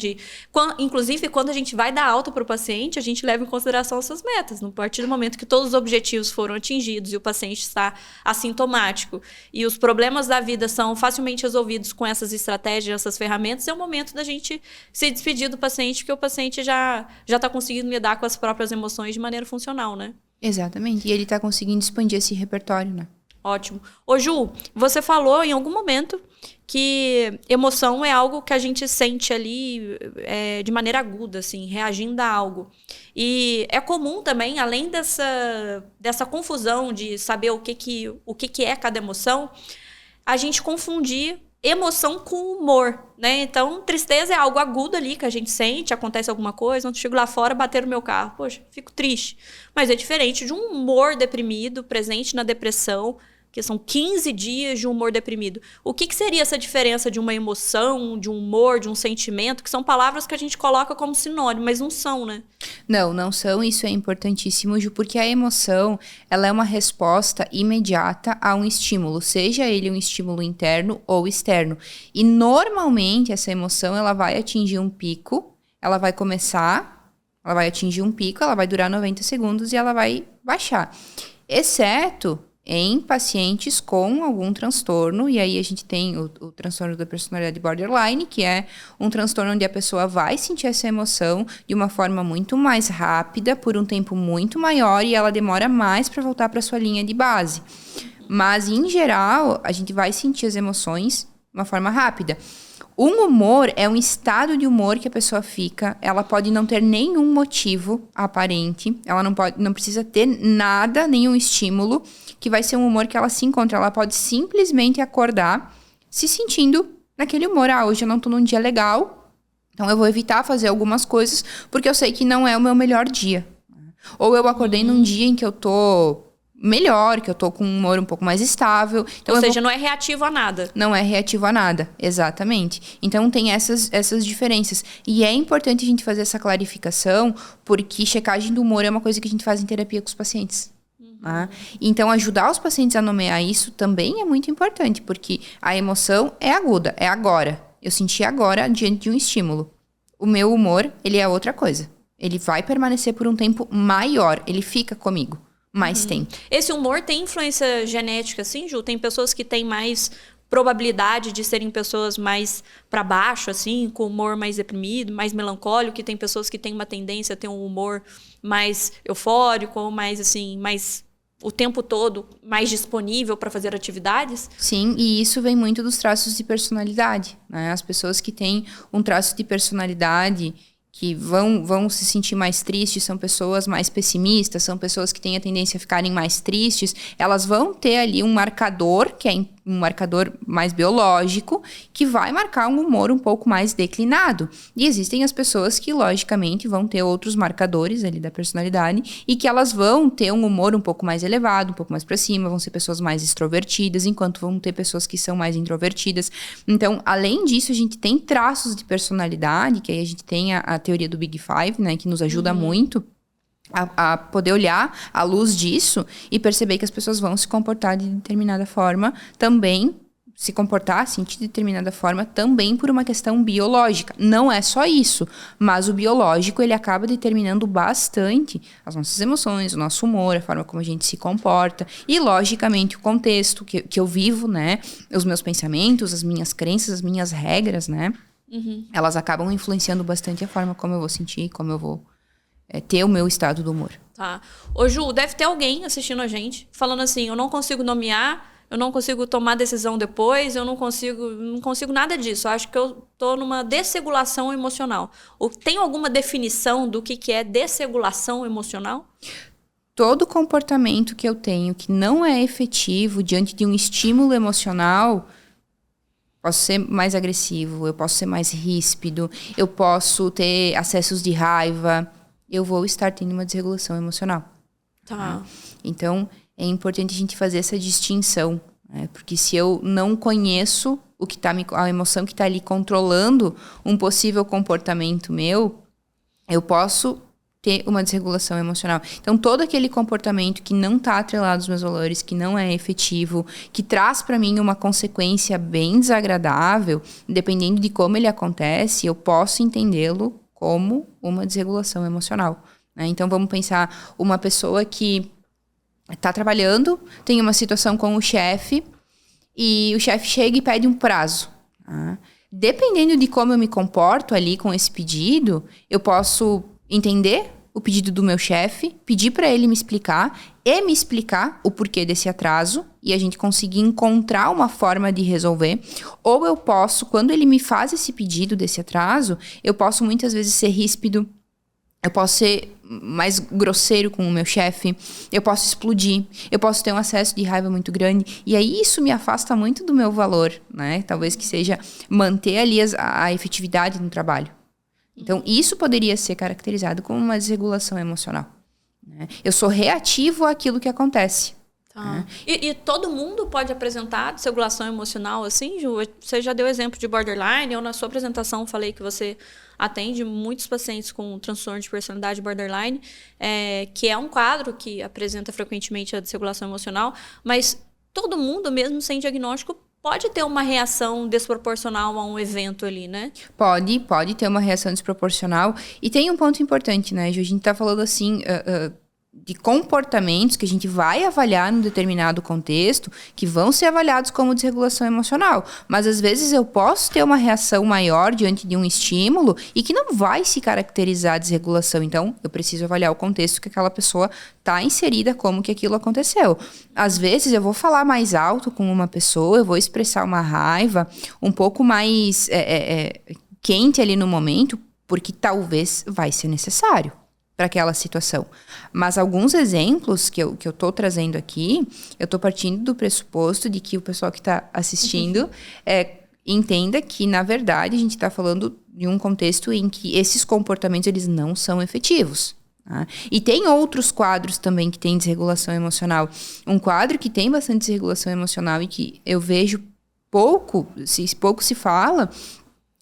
Inclusive, quando a gente vai dar alta para o paciente, a gente leva em consideração essas metas. A partir do momento que todos os objetivos foram atingidos e o paciente está assintomático e os problemas da vida são facilmente resolvidos com essas estratégias, essas ferramentas, é o momento da gente se despedir do paciente, porque o paciente já está conseguindo lidar com as próprias emoções de maneira funcional, né? Exatamente. E ele está conseguindo expandir esse repertório, né? Ótimo. Ô, Ju, você falou em algum momento que emoção é algo que a gente sente ali de maneira aguda, assim, reagindo a algo. E é comum também, além dessa confusão de saber o que é cada emoção, a gente confundir emoção com humor, né? Então, tristeza é algo agudo ali que a gente sente, acontece alguma coisa, eu chego lá fora, bater no meu carro, poxa, fico triste. Mas é diferente de um humor deprimido, presente na depressão, que são 15 dias de humor deprimido. O que seria essa diferença de uma emoção, de um humor, de um sentimento, que são palavras que a gente coloca como sinônimo, mas não são, né? Não são. Isso é importantíssimo, Ju, porque a emoção, ela é uma resposta imediata a um estímulo, seja ele um estímulo interno ou externo. E normalmente essa emoção, ela vai atingir um pico, ela vai atingir um pico, ela vai durar 90 segundos e ela vai baixar. Exceto em pacientes com algum transtorno, e aí a gente tem o transtorno da personalidade borderline, que é um transtorno onde a pessoa vai sentir essa emoção de uma forma muito mais rápida, por um tempo muito maior, e ela demora mais para voltar para sua linha de base. Mas, em geral, a gente vai sentir as emoções de uma forma rápida. Um humor é um estado de humor que a pessoa fica. Ela pode não ter nenhum motivo aparente. Ela não precisa ter nada, nenhum estímulo, que vai ser um humor que ela se encontra. Ela pode simplesmente acordar se sentindo naquele humor. Hoje eu não tô num dia legal, então eu vou evitar fazer algumas coisas porque eu sei que não é o meu melhor dia. Ou eu acordei num dia em que eu tô melhor, que eu tô com um humor um pouco mais estável. Então, ou seja, não é reativo a nada. Não é reativo a nada, exatamente. Então, tem essas diferenças. E é importante a gente fazer essa clarificação, porque checagem do humor é uma coisa que a gente faz em terapia com os pacientes. Tá? Então, ajudar os pacientes a nomear isso também é muito importante, porque a emoção é aguda, é agora. Eu senti agora diante de um estímulo. O meu humor, ele é outra coisa. Ele vai permanecer por um tempo maior, ele fica comigo. Mais tempo. Esse humor tem influência genética, assim, Ju? Tem pessoas que têm mais probabilidade de serem pessoas mais para baixo, assim, com humor mais deprimido, mais melancólico, que tem pessoas que têm uma tendência a ter um humor mais eufórico, ou mais, assim, mais o tempo todo mais disponível para fazer atividades? Sim, e isso vem muito dos traços de personalidade, né? As pessoas que têm um traço de personalidade que vão se sentir mais tristes, são pessoas mais pessimistas, são pessoas que têm a tendência a ficarem mais tristes, elas vão ter ali um marcador, que é um marcador mais biológico, que vai marcar um humor um pouco mais declinado. E existem as pessoas que, logicamente, vão ter outros marcadores ali da personalidade e que elas vão ter um humor um pouco mais elevado, um pouco mais para cima, vão ser pessoas mais extrovertidas, enquanto vão ter pessoas que são mais introvertidas. Então, além disso, a gente tem traços de personalidade, que aí a gente tem a teoria do Big Five, né, que nos ajuda muito a poder olhar à luz disso e perceber que as pessoas vão se comportar de determinada forma também, se comportar, sentir de determinada forma também por uma questão biológica. Não é só isso, mas o biológico, ele acaba determinando bastante as nossas emoções, o nosso humor, a forma como a gente se comporta e, logicamente, o contexto que eu vivo, né, os meus pensamentos, as minhas crenças, as minhas regras, né, elas acabam influenciando bastante a forma como eu vou sentir, como eu vou ter o meu estado do humor. Tá. Ô, Ju, deve ter alguém assistindo a gente falando assim, eu não consigo nomear, eu não consigo tomar decisão depois, eu não consigo nado disso. Eu acho que eu tô numa desregulação emocional. Tem alguma definição do que é desregulação emocional? Todo comportamento que eu tenho que não é efetivo diante de um estímulo emocional, posso ser mais agressivo, eu posso ser mais ríspido, eu posso ter acessos de raiva, eu vou estar tendo uma desregulação emocional. Tá. Então, é importante a gente fazer essa distinção, né? Porque se eu não conheço a emoção que está ali controlando um possível comportamento meu, eu posso ter uma desregulação emocional. Então, todo aquele comportamento que não está atrelado aos meus valores, que não é efetivo, que traz para mim uma consequência bem desagradável, dependendo de como ele acontece, eu posso entendê-lo como uma desregulação emocional, né? Então, vamos pensar uma pessoa que está trabalhando, tem uma situação com o chefe, e o chefe chega e pede um prazo. Tá? Dependendo de como eu me comporto ali com esse pedido, eu posso entender o pedido do meu chefe, pedir para ele me explicar o porquê desse atraso e a gente conseguir encontrar uma forma de resolver. Ou eu posso, quando ele me faz esse pedido desse atraso, eu posso muitas vezes ser ríspido, eu posso ser mais grosseiro com o meu chefe, eu posso explodir, eu posso ter um acesso de raiva muito grande, e aí isso me afasta muito do meu valor, né? Talvez que seja manter ali a efetividade no trabalho. Então, isso poderia ser caracterizado como uma desregulação emocional, né? Eu sou reativo àquilo que acontece. Tá. Né? E todo mundo pode apresentar desregulação emocional assim, Ju? Você já deu exemplo de borderline, eu na sua apresentação falei que você atende muitos pacientes com transtorno de personalidade borderline, que é um quadro que apresenta frequentemente a desregulação emocional, mas todo mundo, mesmo sem diagnóstico, pode ter uma reação desproporcional a um evento ali, né? Pode ter uma reação desproporcional. E tem um ponto importante, né, Ju? A gente tá falando assim... de comportamentos que a gente vai avaliar num determinado contexto, que vão ser avaliados como desregulação emocional. Mas, às vezes, eu posso ter uma reação maior diante de um estímulo e que não vai se caracterizar a desregulação. Então, eu preciso avaliar o contexto que aquela pessoa está inserida, como que aquilo aconteceu. Às vezes, eu vou falar mais alto com uma pessoa, eu vou expressar uma raiva um pouco mais quente ali no momento, porque talvez vai ser necessário para aquela situação. Mas alguns exemplos que eu tô trazendo aqui, eu tô partindo do pressuposto de que o pessoal que está assistindo entenda que, na verdade, a gente está falando de um contexto em que esses comportamentos eles não são efetivos. Tá? E tem outros quadros também que tem desregulação emocional. Um quadro que tem bastante desregulação emocional e que eu vejo pouco se fala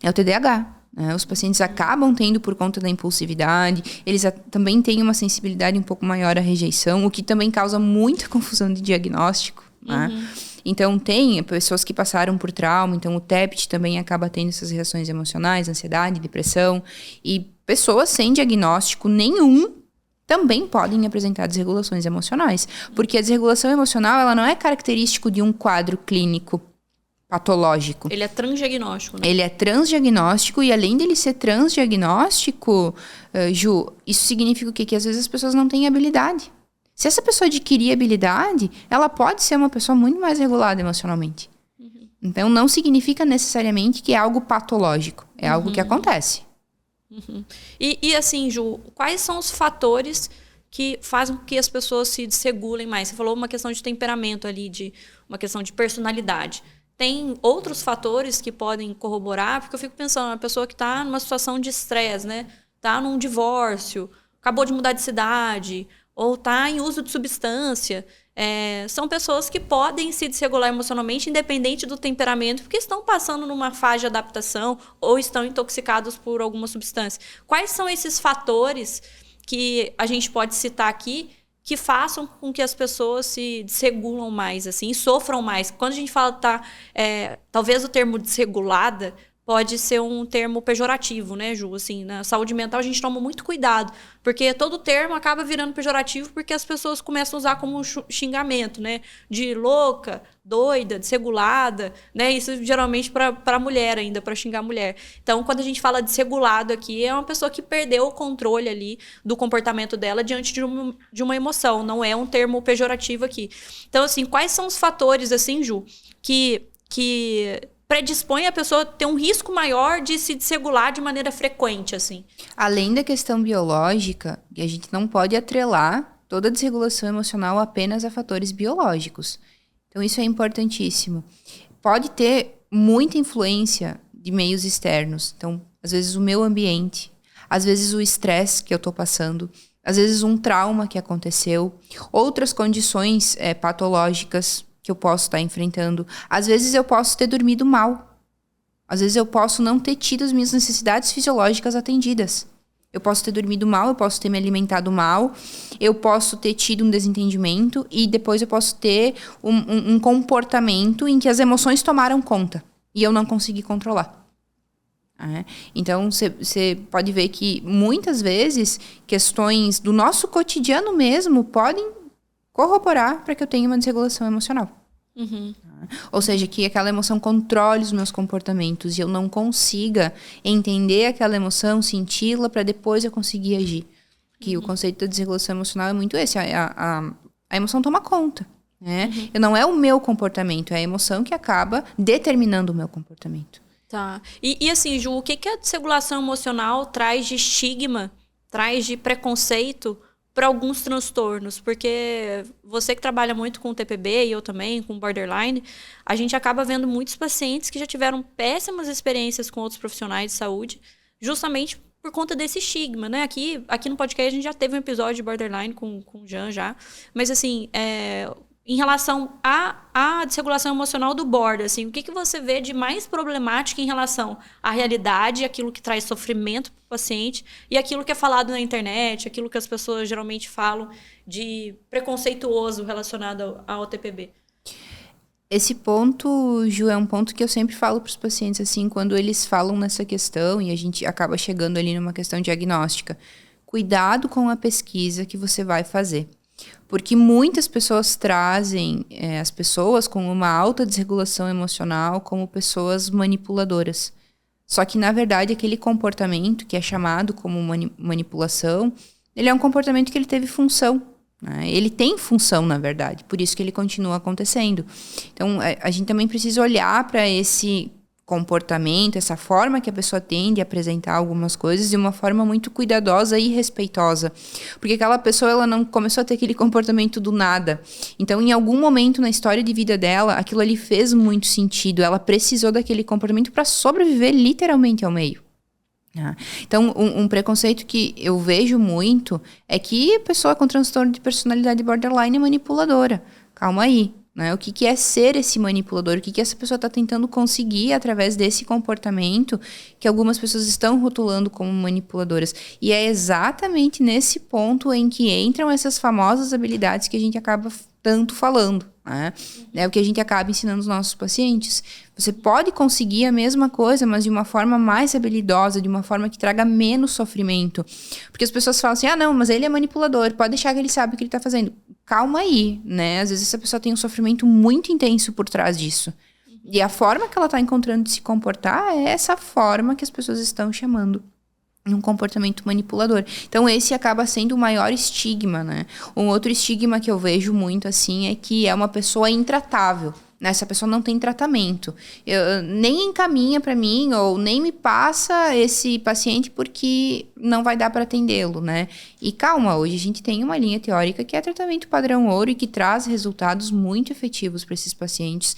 é o TDAH. Os pacientes acabam tendo por conta da impulsividade, eles também têm uma sensibilidade um pouco maior à rejeição, o que também causa muita confusão de diagnóstico. Né? Então, tem pessoas que passaram por trauma, então o TEPT também acaba tendo essas reações emocionais, ansiedade, depressão, e pessoas sem diagnóstico nenhum também podem apresentar desregulações emocionais, porque a desregulação emocional ela não é característico de um quadro clínico patológico. Ele é transdiagnóstico, né? Ele é transdiagnóstico e além dele ser transdiagnóstico, Ju, isso significa o quê? Que às vezes as pessoas não têm habilidade. Se essa pessoa adquirir habilidade, ela pode ser uma pessoa muito mais regulada emocionalmente. Então, não significa necessariamente que é algo patológico. É algo que acontece. E assim, Ju, quais são os fatores que fazem com que as pessoas se desregulem mais? Você falou uma questão de temperamento ali, uma questão de personalidade. Tem outros fatores que podem corroborar, porque eu fico pensando, uma pessoa que está numa situação de estresse, né? Está num divórcio, acabou de mudar de cidade, ou está em uso de substância. São pessoas que podem se desregular emocionalmente, independente do temperamento, porque estão passando numa fase de adaptação ou estão intoxicados por alguma substância. Quais são esses fatores que a gente pode citar aqui que façam com que as pessoas se desregulam mais, assim, e sofram mais? Quando a gente fala talvez o termo desregulada pode ser um termo pejorativo, né, Ju? Assim, na saúde mental a gente toma muito cuidado, porque todo termo acaba virando pejorativo porque as pessoas começam a usar como xingamento, né? De louca, doida, desregulada, né? Isso geralmente para mulher ainda, para xingar mulher. Então, quando a gente fala desregulado aqui, é uma pessoa que perdeu o controle ali do comportamento dela diante de uma emoção, não é um termo pejorativo aqui. Então, assim, quais são os fatores, assim, Ju, que predispõe a pessoa a ter um risco maior de se desregular de maneira frequente, assim? Além da questão biológica, que a gente não pode atrelar toda desregulação emocional apenas a fatores biológicos. Então, isso é importantíssimo. Pode ter muita influência de meios externos. Então, às vezes o meu ambiente, às vezes o estresse que eu estou passando, às vezes um trauma que aconteceu, outras condições patológicas que eu posso estar enfrentando. Às vezes eu posso ter dormido mal. Às vezes eu posso não ter tido as minhas necessidades fisiológicas atendidas. Eu posso ter dormido mal, eu posso ter me alimentado mal, eu posso ter tido um desentendimento e depois eu posso ter um comportamento em que as emoções tomaram conta e eu não consegui controlar. Então, você pode ver que muitas vezes questões do nosso cotidiano mesmo podem corroborar para que eu tenha uma desregulação emocional. Ou seja, que aquela emoção controle os meus comportamentos e eu não consiga entender aquela emoção, senti-la para depois eu conseguir agir. Que o conceito da desregulação emocional é muito esse. A emoção toma conta, né? Não é o meu comportamento, é a emoção que acaba determinando o meu comportamento. Tá. E assim, Ju, o que a desregulação emocional traz de estigma, traz de preconceito para alguns transtornos? Porque você que trabalha muito com TPB e eu também, com borderline, a gente acaba vendo muitos pacientes que já tiveram péssimas experiências com outros profissionais de saúde, justamente por conta desse estigma, né? Aqui no podcast a gente já teve um episódio de borderline com o Jean já, mas assim, em relação à desregulação emocional do border, assim, o que você vê de mais problemático em relação à realidade, aquilo que traz sofrimento para o paciente e aquilo que é falado na internet, aquilo que as pessoas geralmente falam de preconceituoso relacionado ao TPB? Esse ponto, Ju, é um ponto que eu sempre falo para os pacientes, assim, quando eles falam nessa questão e a gente acaba chegando ali numa questão diagnóstica. Cuidado com a pesquisa que você vai fazer. Porque muitas pessoas trazem as pessoas com uma alta desregulação emocional como pessoas manipuladoras. Só que, na verdade, aquele comportamento que é chamado como manipulação, ele é um comportamento que ele teve função. Né? Ele tem função, na verdade, por isso que ele continua acontecendo. Então, a gente também precisa olhar para esse comportamento, essa forma que a pessoa tem de apresentar algumas coisas de uma forma muito cuidadosa e respeitosa. Porque aquela pessoa, ela não começou a ter aquele comportamento do nada. Então, em algum momento na história de vida dela, aquilo ali fez muito sentido. Ela precisou daquele comportamento para sobreviver literalmente ao meio. Então, um preconceito que eu vejo muito é que a pessoa com transtorno de personalidade borderline é manipuladora. Calma aí. Né? O que é ser esse manipulador? O que essa pessoa está tentando conseguir através desse comportamento que algumas pessoas estão rotulando como manipuladoras? E é exatamente nesse ponto em que entram essas famosas habilidades que a gente acaba tanto falando. Né? É o que a gente acaba ensinando os nossos pacientes. Você pode conseguir a mesma coisa, mas de uma forma mais habilidosa, de uma forma que traga menos sofrimento. Porque as pessoas falam assim, não, mas ele é manipulador, pode deixar que ele sabe o que ele está fazendo. Calma aí, né? Às vezes essa pessoa tem um sofrimento muito intenso por trás disso. E a forma que ela está encontrando de se comportar é essa forma que as pessoas estão chamando um comportamento manipulador. Então, esse acaba sendo o maior estigma, né? Um outro estigma que eu vejo muito, assim, é que é uma pessoa intratável. Né? Essa pessoa não tem tratamento. Nem encaminha para mim ou nem me passa esse paciente porque não vai dar para atendê-lo, né? E calma, hoje a gente tem uma linha teórica que é tratamento padrão ouro e que traz resultados muito efetivos para esses pacientes,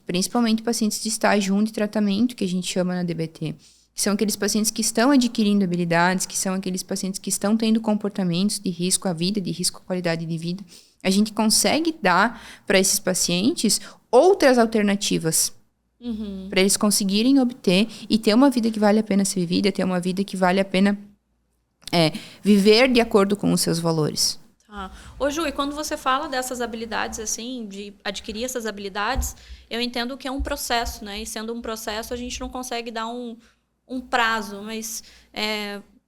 principalmente pacientes de estágio 1 de tratamento, que a gente chama na DBT. Que são aqueles pacientes que estão adquirindo habilidades, que são aqueles pacientes que estão tendo comportamentos de risco à vida, de risco à qualidade de vida. A gente consegue dar para esses pacientes outras alternativas para eles conseguirem obter e ter uma vida que vale a pena ser vivida, ter uma vida que vale a pena viver de acordo com os seus valores. Ô Ju, e quando você fala dessas habilidades, assim, de adquirir essas habilidades, eu entendo que é um processo, né? E sendo um processo, a gente não consegue dar um prazo, mas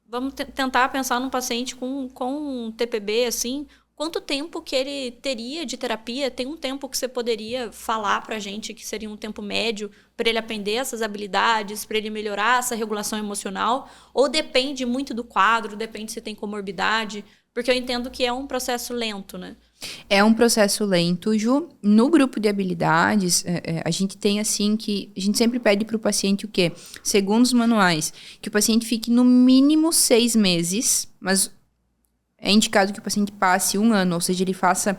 vamos tentar pensar num paciente com um TPB, assim, quanto tempo que ele teria de terapia? Tem um tempo que você poderia falar pra gente que seria um tempo médio para ele aprender essas habilidades, para ele melhorar essa regulação emocional? Ou depende muito do quadro, depende se tem comorbidade? Porque eu entendo que é um processo lento, né? É um processo lento, Ju. No grupo de habilidades, a gente tem assim que... A gente sempre pede para o paciente o quê? Segundo os manuais, que o paciente fique no mínimo 6 meses, mas é indicado que o paciente passe 1 ano, ou seja, ele faça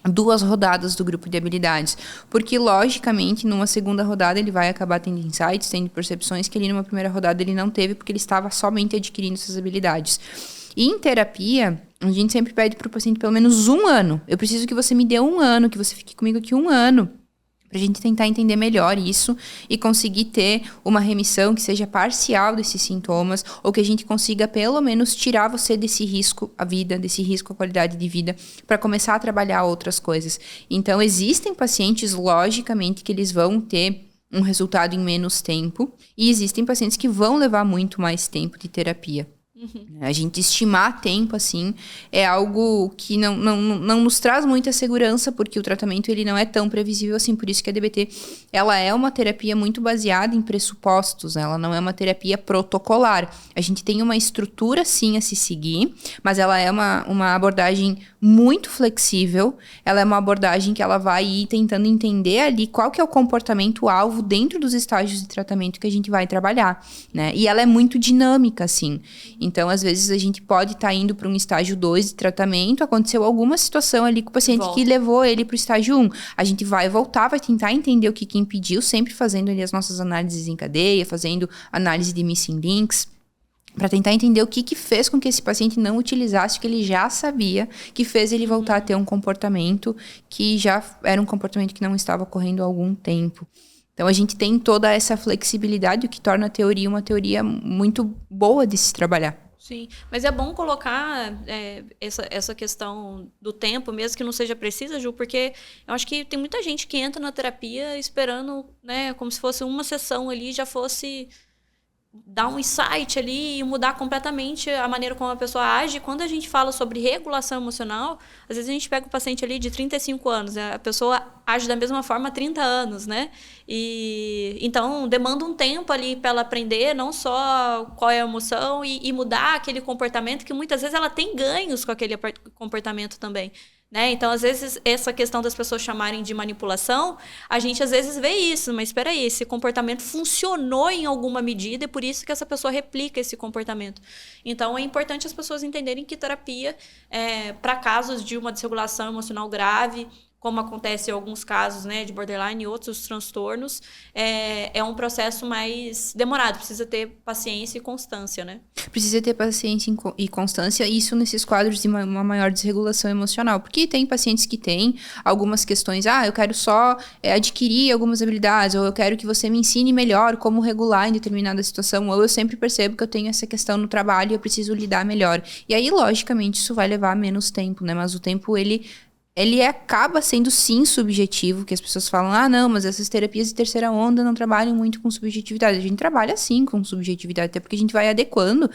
2 rodadas do grupo de habilidades. Porque, logicamente, numa segunda rodada ele vai acabar tendo insights, tendo percepções que ali numa primeira rodada ele não teve, porque ele estava somente adquirindo essas habilidades. E em terapia, a gente sempre pede para o paciente pelo menos 1 ano. Eu preciso que você me dê 1 ano, que você fique comigo aqui 1 ano, para a gente tentar entender melhor isso e conseguir ter uma remissão que seja parcial desses sintomas, ou que a gente consiga pelo menos tirar você desse risco à vida, desse risco à qualidade de vida, para começar a trabalhar outras coisas. Então, existem pacientes, logicamente, que eles vão ter um resultado em menos tempo, e existem pacientes que vão levar muito mais tempo de terapia. A gente estimar tempo, assim, é algo que não nos traz muita segurança, porque o tratamento ele não é tão previsível assim. Por isso que a DBT ela é uma terapia muito baseada em pressupostos, né? Ela não é uma terapia protocolar. A gente tem uma estrutura, sim, a se seguir, mas ela é uma abordagem muito flexível. Ela é uma abordagem que ela vai ir tentando entender ali qual que é o comportamento-alvo dentro dos estágios de tratamento que a gente vai trabalhar, né? E ela é muito dinâmica, assim. Então, às vezes, a gente pode estar indo para um estágio 2 de tratamento, aconteceu alguma situação ali com o paciente que levou ele para o estágio 1. A gente vai voltar, vai tentar entender o que impediu, sempre fazendo ali as nossas análises em cadeia, fazendo análise de missing links, para tentar entender o que fez com que esse paciente não utilizasse o que ele já sabia, que fez ele voltar a ter um comportamento que já era um comportamento que não estava ocorrendo há algum tempo. Então, a gente tem toda essa flexibilidade, o que torna a teoria uma teoria muito boa de se trabalhar. Sim, mas é bom colocar essa questão do tempo, mesmo que não seja precisa, Ju, porque eu acho que tem muita gente que entra na terapia esperando, né, como se fosse uma sessão ali, já fosse dar um insight ali e mudar completamente a maneira como a pessoa age. Quando a gente fala sobre regulação emocional, às vezes a gente pega um paciente ali de 35 anos, né? A pessoa age da mesma forma há 30 anos, né? E então demanda um tempo ali para ela aprender não só qual é a emoção e mudar aquele comportamento, que muitas vezes ela tem ganhos com aquele comportamento também. Né? Então, às vezes, essa questão das pessoas chamarem de manipulação, a gente às vezes vê isso, mas espera aí, esse comportamento funcionou em alguma medida e por isso que essa pessoa replica esse comportamento. Então, é importante as pessoas entenderem que terapia, para casos de uma desregulação emocional grave, como acontece em alguns casos, né, de borderline e outros transtornos, é um processo mais demorado. Precisa ter paciência e constância, né? Precisa ter paciência e constância, isso nesses quadros de uma maior desregulação emocional. Porque tem pacientes que têm algumas questões, eu quero só adquirir algumas habilidades, ou eu quero que você me ensine melhor como regular em determinada situação, ou eu sempre percebo que eu tenho essa questão no trabalho e eu preciso lidar melhor. E aí, logicamente, isso vai levar menos tempo, né? Mas o tempo, ele acaba sendo, sim, subjetivo, que as pessoas falam, não, mas essas terapias de terceira onda não trabalham muito com subjetividade. A gente trabalha, sim, com subjetividade, até porque a gente vai adequando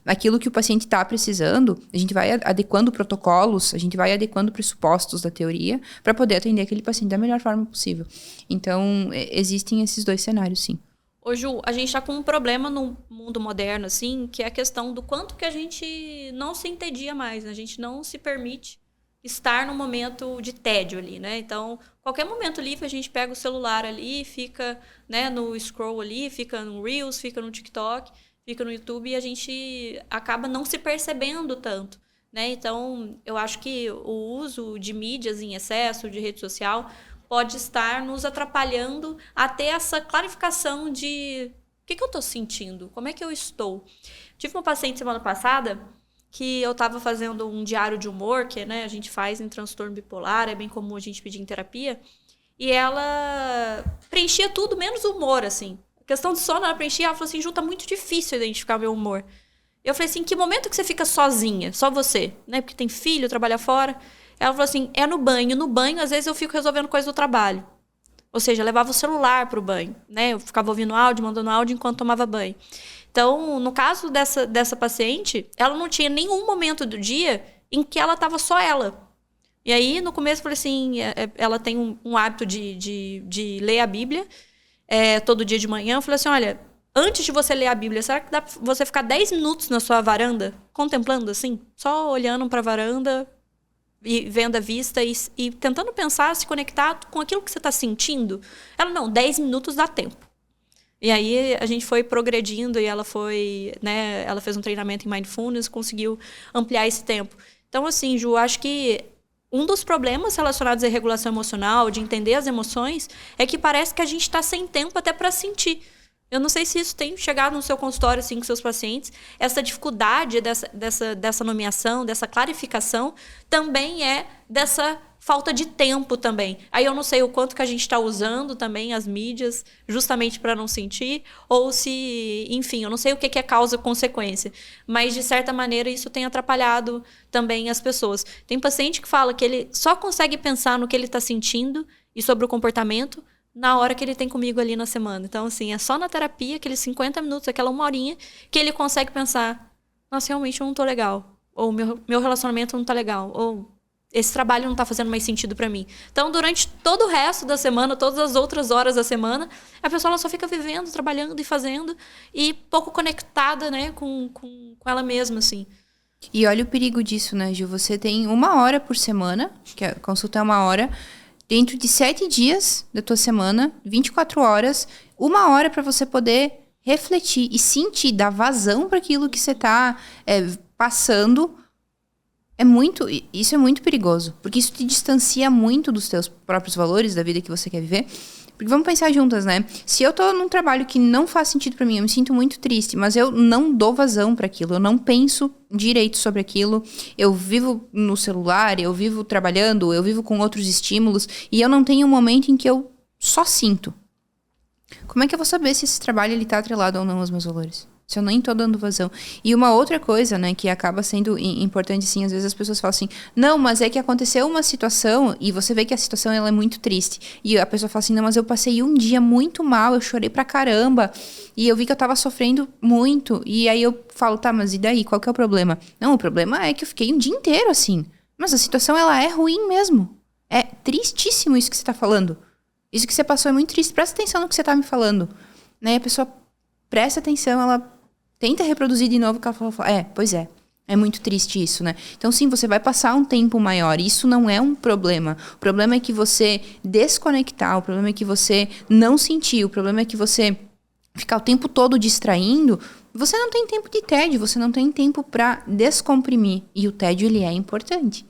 aquilo que o paciente está precisando, a gente vai adequando protocolos, a gente vai adequando pressupostos da teoria para poder atender aquele paciente da melhor forma possível. Então, existem esses dois cenários, sim. Ô, Ju, a gente está com um problema no mundo moderno, assim, que é a questão do quanto que a gente não se entedia mais, né? A gente não se permite estar num momento de tédio ali, né? Então, qualquer momento livre, a gente pega o celular ali, fica, né, no scroll ali, fica no Reels, fica no TikTok, fica no YouTube e a gente acaba não se percebendo tanto, né? Então, eu acho que o uso de mídias em excesso, de rede social, pode estar nos atrapalhando a ter essa clarificação de o que eu estou sentindo, como é que eu estou. Tive uma paciente semana passada que eu estava fazendo um diário de humor, que, né, a gente faz em transtorno bipolar, é bem comum a gente pedir em terapia, e ela preenchia tudo, menos o humor, assim. A questão de sono, ela preenchia, ela falou assim, Ju, tá muito difícil identificar meu humor. Eu falei assim, que momento que você fica sozinha, só você, né, porque tem filho, trabalha fora. Ela falou assim, é no banho. No banho, às vezes, eu fico resolvendo coisa do trabalho. Ou seja, eu levava o celular pro banho, né, eu ficava ouvindo áudio, mandando áudio enquanto tomava banho. Então, no caso dessa paciente, ela não tinha nenhum momento do dia em que ela estava só ela. E aí, no começo, eu falei assim, ela tem um hábito de ler a Bíblia todo dia de manhã. Eu falei assim, olha, antes de você ler a Bíblia, será que dá pra você ficar 10 minutos na sua varanda, contemplando assim? Só olhando para a varanda e vendo a vista e tentando pensar, se conectar com aquilo que você está sentindo? Ela, não, 10 minutos dá tempo. E aí a gente foi progredindo e ela foi, né, ela fez um treinamento em Mindfulness, conseguiu ampliar esse tempo. Então, assim, Ju, acho que um dos problemas relacionados à regulação emocional, de entender as emoções, é que parece que a gente está sem tempo até para sentir. Eu não sei se isso tem chegado no seu consultório, assim, com seus pacientes. Essa dificuldade dessa nomeação, dessa clarificação, também é dessa falta de tempo também. Aí eu não sei o quanto que a gente está usando também as mídias justamente para não sentir, ou se, enfim, eu não sei o que é causa-consequência. Mas, de certa maneira, isso tem atrapalhado também as pessoas. Tem paciente que fala que ele só consegue pensar no que ele está sentindo e sobre o comportamento na hora que ele tem comigo ali na semana. Então, assim, é só na terapia, aqueles 50 minutos, aquela 1 horinha, que ele consegue pensar nossa, realmente eu não tô legal. Ou meu relacionamento não tá legal. Ou esse trabalho não tá fazendo mais sentido pra mim. Então, durante todo o resto da semana, todas as outras horas da semana, a pessoa ela só fica vivendo, trabalhando e fazendo, e pouco conectada, né, com ela mesma, assim. E olha o perigo disso, né, Gil? Você tem 1 hora por semana, que a consulta é 1 hora, dentro de 7 dias da tua semana, 24 horas, 1 hora para você poder refletir e sentir, dar vazão para aquilo que você tá passando. Isso é muito perigoso, porque isso te distancia muito dos teus próprios valores, da vida que você quer viver. Porque vamos pensar juntas, né? Se eu tô num trabalho que não faz sentido pra mim, eu me sinto muito triste, mas eu não dou vazão pra aquilo, eu não penso direito sobre aquilo, eu vivo no celular, eu vivo trabalhando, eu vivo com outros estímulos, e eu não tenho um momento em que eu só sinto. Como é que eu vou saber se esse trabalho ele tá atrelado ou não aos meus valores? Se eu nem tô dando vazão. E uma outra coisa, né, que acaba sendo importante, sim, às vezes as pessoas falam assim, não, mas é que aconteceu uma situação, e você vê que a situação ela é muito triste. E a pessoa fala assim, não, mas eu passei um dia muito mal, eu chorei pra caramba, e eu vi que eu tava sofrendo muito. E aí eu falo, tá, mas e daí? Qual que é o problema? Não, o problema é que eu fiquei um dia inteiro assim. Mas a situação, ela é ruim mesmo. É tristíssimo isso que você tá falando. Isso que você passou é muito triste. Presta atenção no que você tá me falando. Né? A pessoa presta atenção, ela tenta reproduzir de novo o que ela falou. Pois é. É muito triste isso, né? Então, sim, você vai passar um tempo maior. Isso não é um problema. O problema é que você desconectar. O problema é que você não sentir. O problema é que você ficar o tempo todo distraindo. Você não tem tempo de tédio. Você não tem tempo para descomprimir. E o tédio, ele é importante.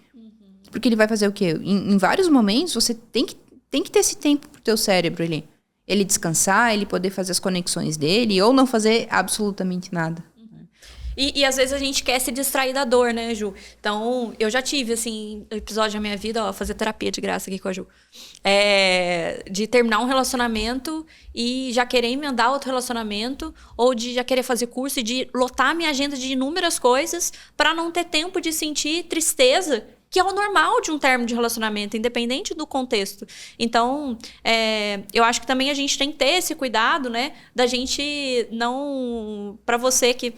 Porque ele vai fazer o quê? Em vários momentos, você tem que ter esse tempo pro teu cérebro ali. Ele descansar, ele poder fazer as conexões dele, ou não fazer absolutamente nada. E às vezes a gente quer se distrair da dor, né, Ju? Então, eu já tive, assim, episódio da minha vida, ó, fazer terapia de graça aqui com a Ju. De terminar um relacionamento e já querer emendar outro relacionamento, ou de já querer fazer curso e de lotar a minha agenda de inúmeras coisas para não ter tempo de sentir tristeza, que é o normal de um término de relacionamento, independente do contexto. Então, eu acho que também a gente tem que ter esse cuidado, né? Da gente não... Para você que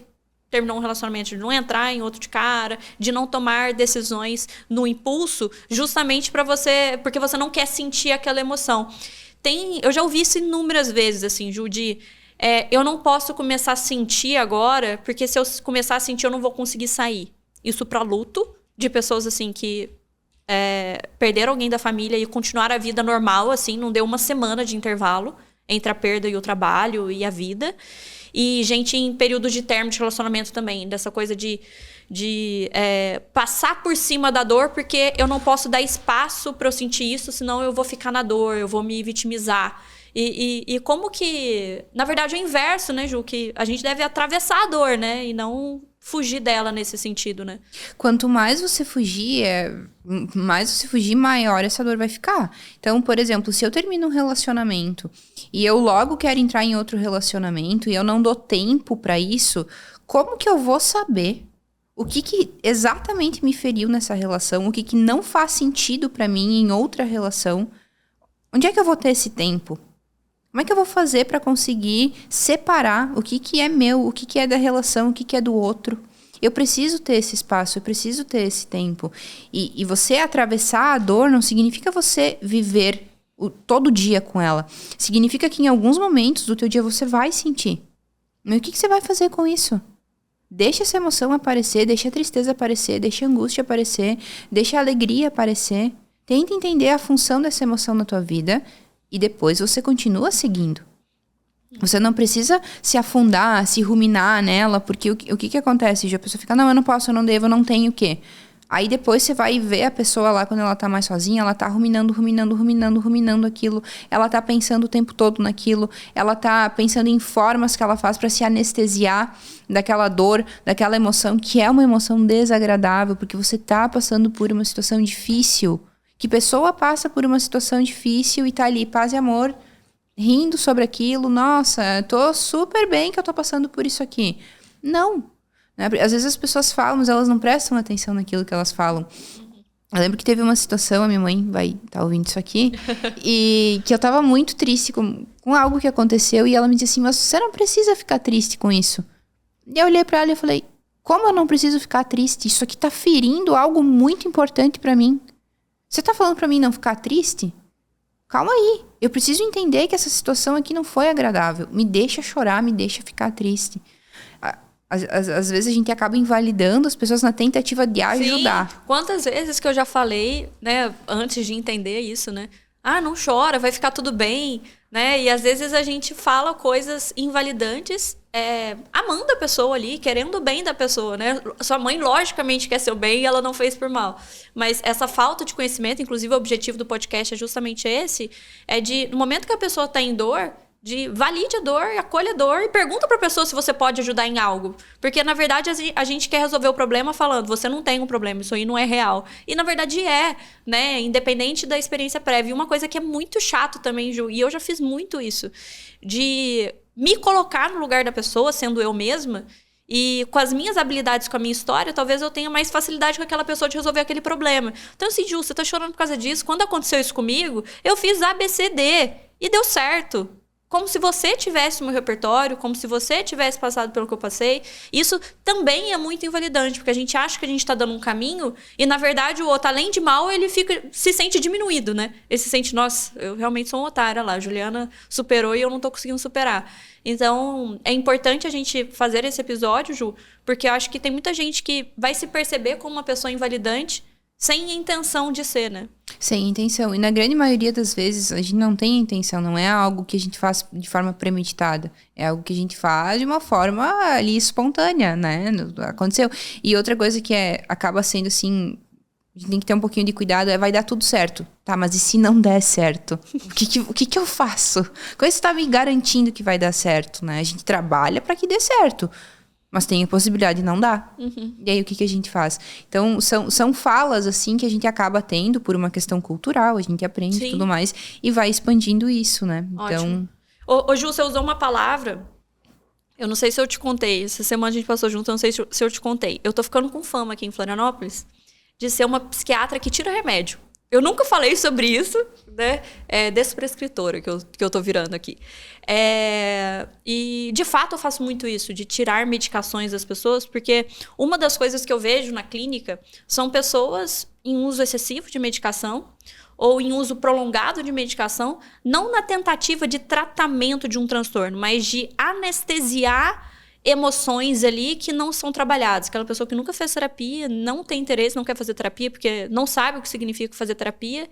terminou um relacionamento, de não entrar em outro de cara, de não tomar decisões no impulso, justamente porque você não quer sentir aquela emoção. Eu já ouvi isso inúmeras vezes, assim, Ju, eu não posso começar a sentir agora, porque se eu começar a sentir, eu não vou conseguir sair. Isso para luto, de pessoas assim que perderam alguém da família e continuaram a vida normal, assim, não deu uma semana de intervalo entre a perda e o trabalho e a vida. E gente em períodos de término de relacionamento também, dessa coisa de passar por cima da dor, porque eu não posso dar espaço para eu sentir isso, senão eu vou ficar na dor, eu vou me vitimizar. E como que... Na verdade é o inverso, né, Ju? Que a gente deve atravessar a dor, né? E não fugir dela nesse sentido, né? Quanto mais você fugir, maior essa dor vai ficar. Então, por exemplo, se eu termino um relacionamento e eu logo quero entrar em outro relacionamento e eu não dou tempo pra isso, como que eu vou saber o que exatamente me feriu nessa relação, o que não faz sentido pra mim em outra relação? Onde é que eu vou ter esse tempo? Como é que eu vou fazer para conseguir separar o que é meu, o que é da relação, o que é do outro? Eu preciso ter esse espaço, eu preciso ter esse tempo. E você atravessar a dor não significa você viver todo dia com ela. Significa que em alguns momentos do teu dia você vai sentir. Mas o que você vai fazer com isso? Deixa essa emoção aparecer, deixa a tristeza aparecer, deixa a angústia aparecer, deixa a alegria aparecer. Tenta entender a função dessa emoção na tua vida. E depois você continua seguindo. Você não precisa se afundar, se ruminar nela, porque o que acontece? A pessoa fica, não, eu não posso, eu não devo, eu não tenho o quê? Aí depois você vai ver a pessoa lá, quando ela tá mais sozinha, ela tá ruminando aquilo, ela tá pensando o tempo todo naquilo, ela tá pensando em formas que ela faz para se anestesiar daquela dor, daquela emoção, que é uma emoção desagradável, porque você tá passando por uma situação difícil. Que pessoa passa por uma situação difícil e tá ali, paz e amor, rindo sobre aquilo. Nossa, tô super bem que eu tô passando por isso aqui. Não. Né? Às vezes as pessoas falam, mas elas não prestam atenção naquilo que elas falam. Eu lembro que teve uma situação, a minha mãe vai estar ouvindo isso aqui, e que eu tava muito triste com algo que aconteceu, e ela me disse assim, mas você não precisa ficar triste com isso. E eu olhei pra ela e falei, Como eu não preciso ficar triste? Isso aqui tá ferindo algo muito importante pra mim. Você tá falando pra mim não ficar triste? Calma aí. Eu preciso entender que essa situação aqui não foi agradável. Me deixa chorar, me deixa ficar triste. Às vezes a gente acaba invalidando as pessoas na tentativa de ajudar. Sim. Quantas vezes que eu já falei, né, antes de entender isso, né? Ah, não chora, vai ficar tudo bem, né? E às vezes a gente fala coisas invalidantes, amando a pessoa ali, querendo o bem da pessoa, né? Sua mãe, logicamente, quer seu bem e ela não fez por mal. Mas essa falta de conhecimento, inclusive o objetivo do podcast é justamente esse, no momento que a pessoa está em dor, valide a dor, acolha a dor e pergunta pra pessoa se você pode ajudar em algo. Porque, na verdade, a gente quer resolver o problema falando, você não tem um problema, isso aí não é real. E, na verdade, né? Independente da experiência prévia. E uma coisa que é muito chato também, Ju, e eu já fiz muito isso, de me colocar no lugar da pessoa, sendo eu mesma, e com as minhas habilidades, com a minha história, talvez eu tenha mais facilidade com aquela pessoa de resolver aquele problema. Então, assim, Ju, você tá chorando por causa disso. Quando aconteceu isso comigo, eu fiz A, B, C, D e deu certo. Como se você tivesse o meu repertório, como se você tivesse passado pelo que eu passei. Isso também é muito invalidante, porque a gente acha que a gente está dando um caminho e, na verdade, o outro, além de mal, ele se sente diminuído, né? Ele se sente, nossa, eu realmente sou uma otária lá, a Juliana superou e eu não tô conseguindo superar. Então, é importante a gente fazer esse episódio, Ju, porque eu acho que tem muita gente que vai se perceber como uma pessoa invalidante sem intenção de ser, né? Sem intenção. E na grande maioria das vezes a gente não tem intenção, não é algo que a gente faz de forma premeditada. É algo que a gente faz de uma forma ali espontânea, né? Aconteceu. E outra coisa que acaba sendo assim, a gente tem que ter um pouquinho de cuidado, vai dar tudo certo. Tá, mas e se não der certo? O que eu faço? Como você tá me garantindo que vai dar certo, né? A gente trabalha para que dê certo. Mas tem a possibilidade de não dar. Uhum. E aí, o que a gente faz? Então, são falas, assim, que a gente acaba tendo por uma questão cultural. A gente aprende e tudo mais. E vai expandindo isso, né? Ótimo. Então... Ô, Ju, você usou uma palavra... Eu não sei se eu te contei. Essa semana a gente passou junto, eu não sei se eu te contei. Eu tô ficando com fama aqui em Florianópolis de ser uma psiquiatra que tira remédio. Eu nunca falei sobre isso, né? Desprescritora que eu tô virando aqui. E, de fato, eu faço muito isso, de tirar medicações das pessoas, porque uma das coisas que eu vejo na clínica são pessoas em uso excessivo de medicação ou em uso prolongado de medicação, não na tentativa de tratamento de um transtorno, mas de anestesiar emoções ali que não são trabalhadas. Aquela pessoa que nunca fez terapia, não tem interesse, não quer fazer terapia, porque não sabe o que significa fazer terapia.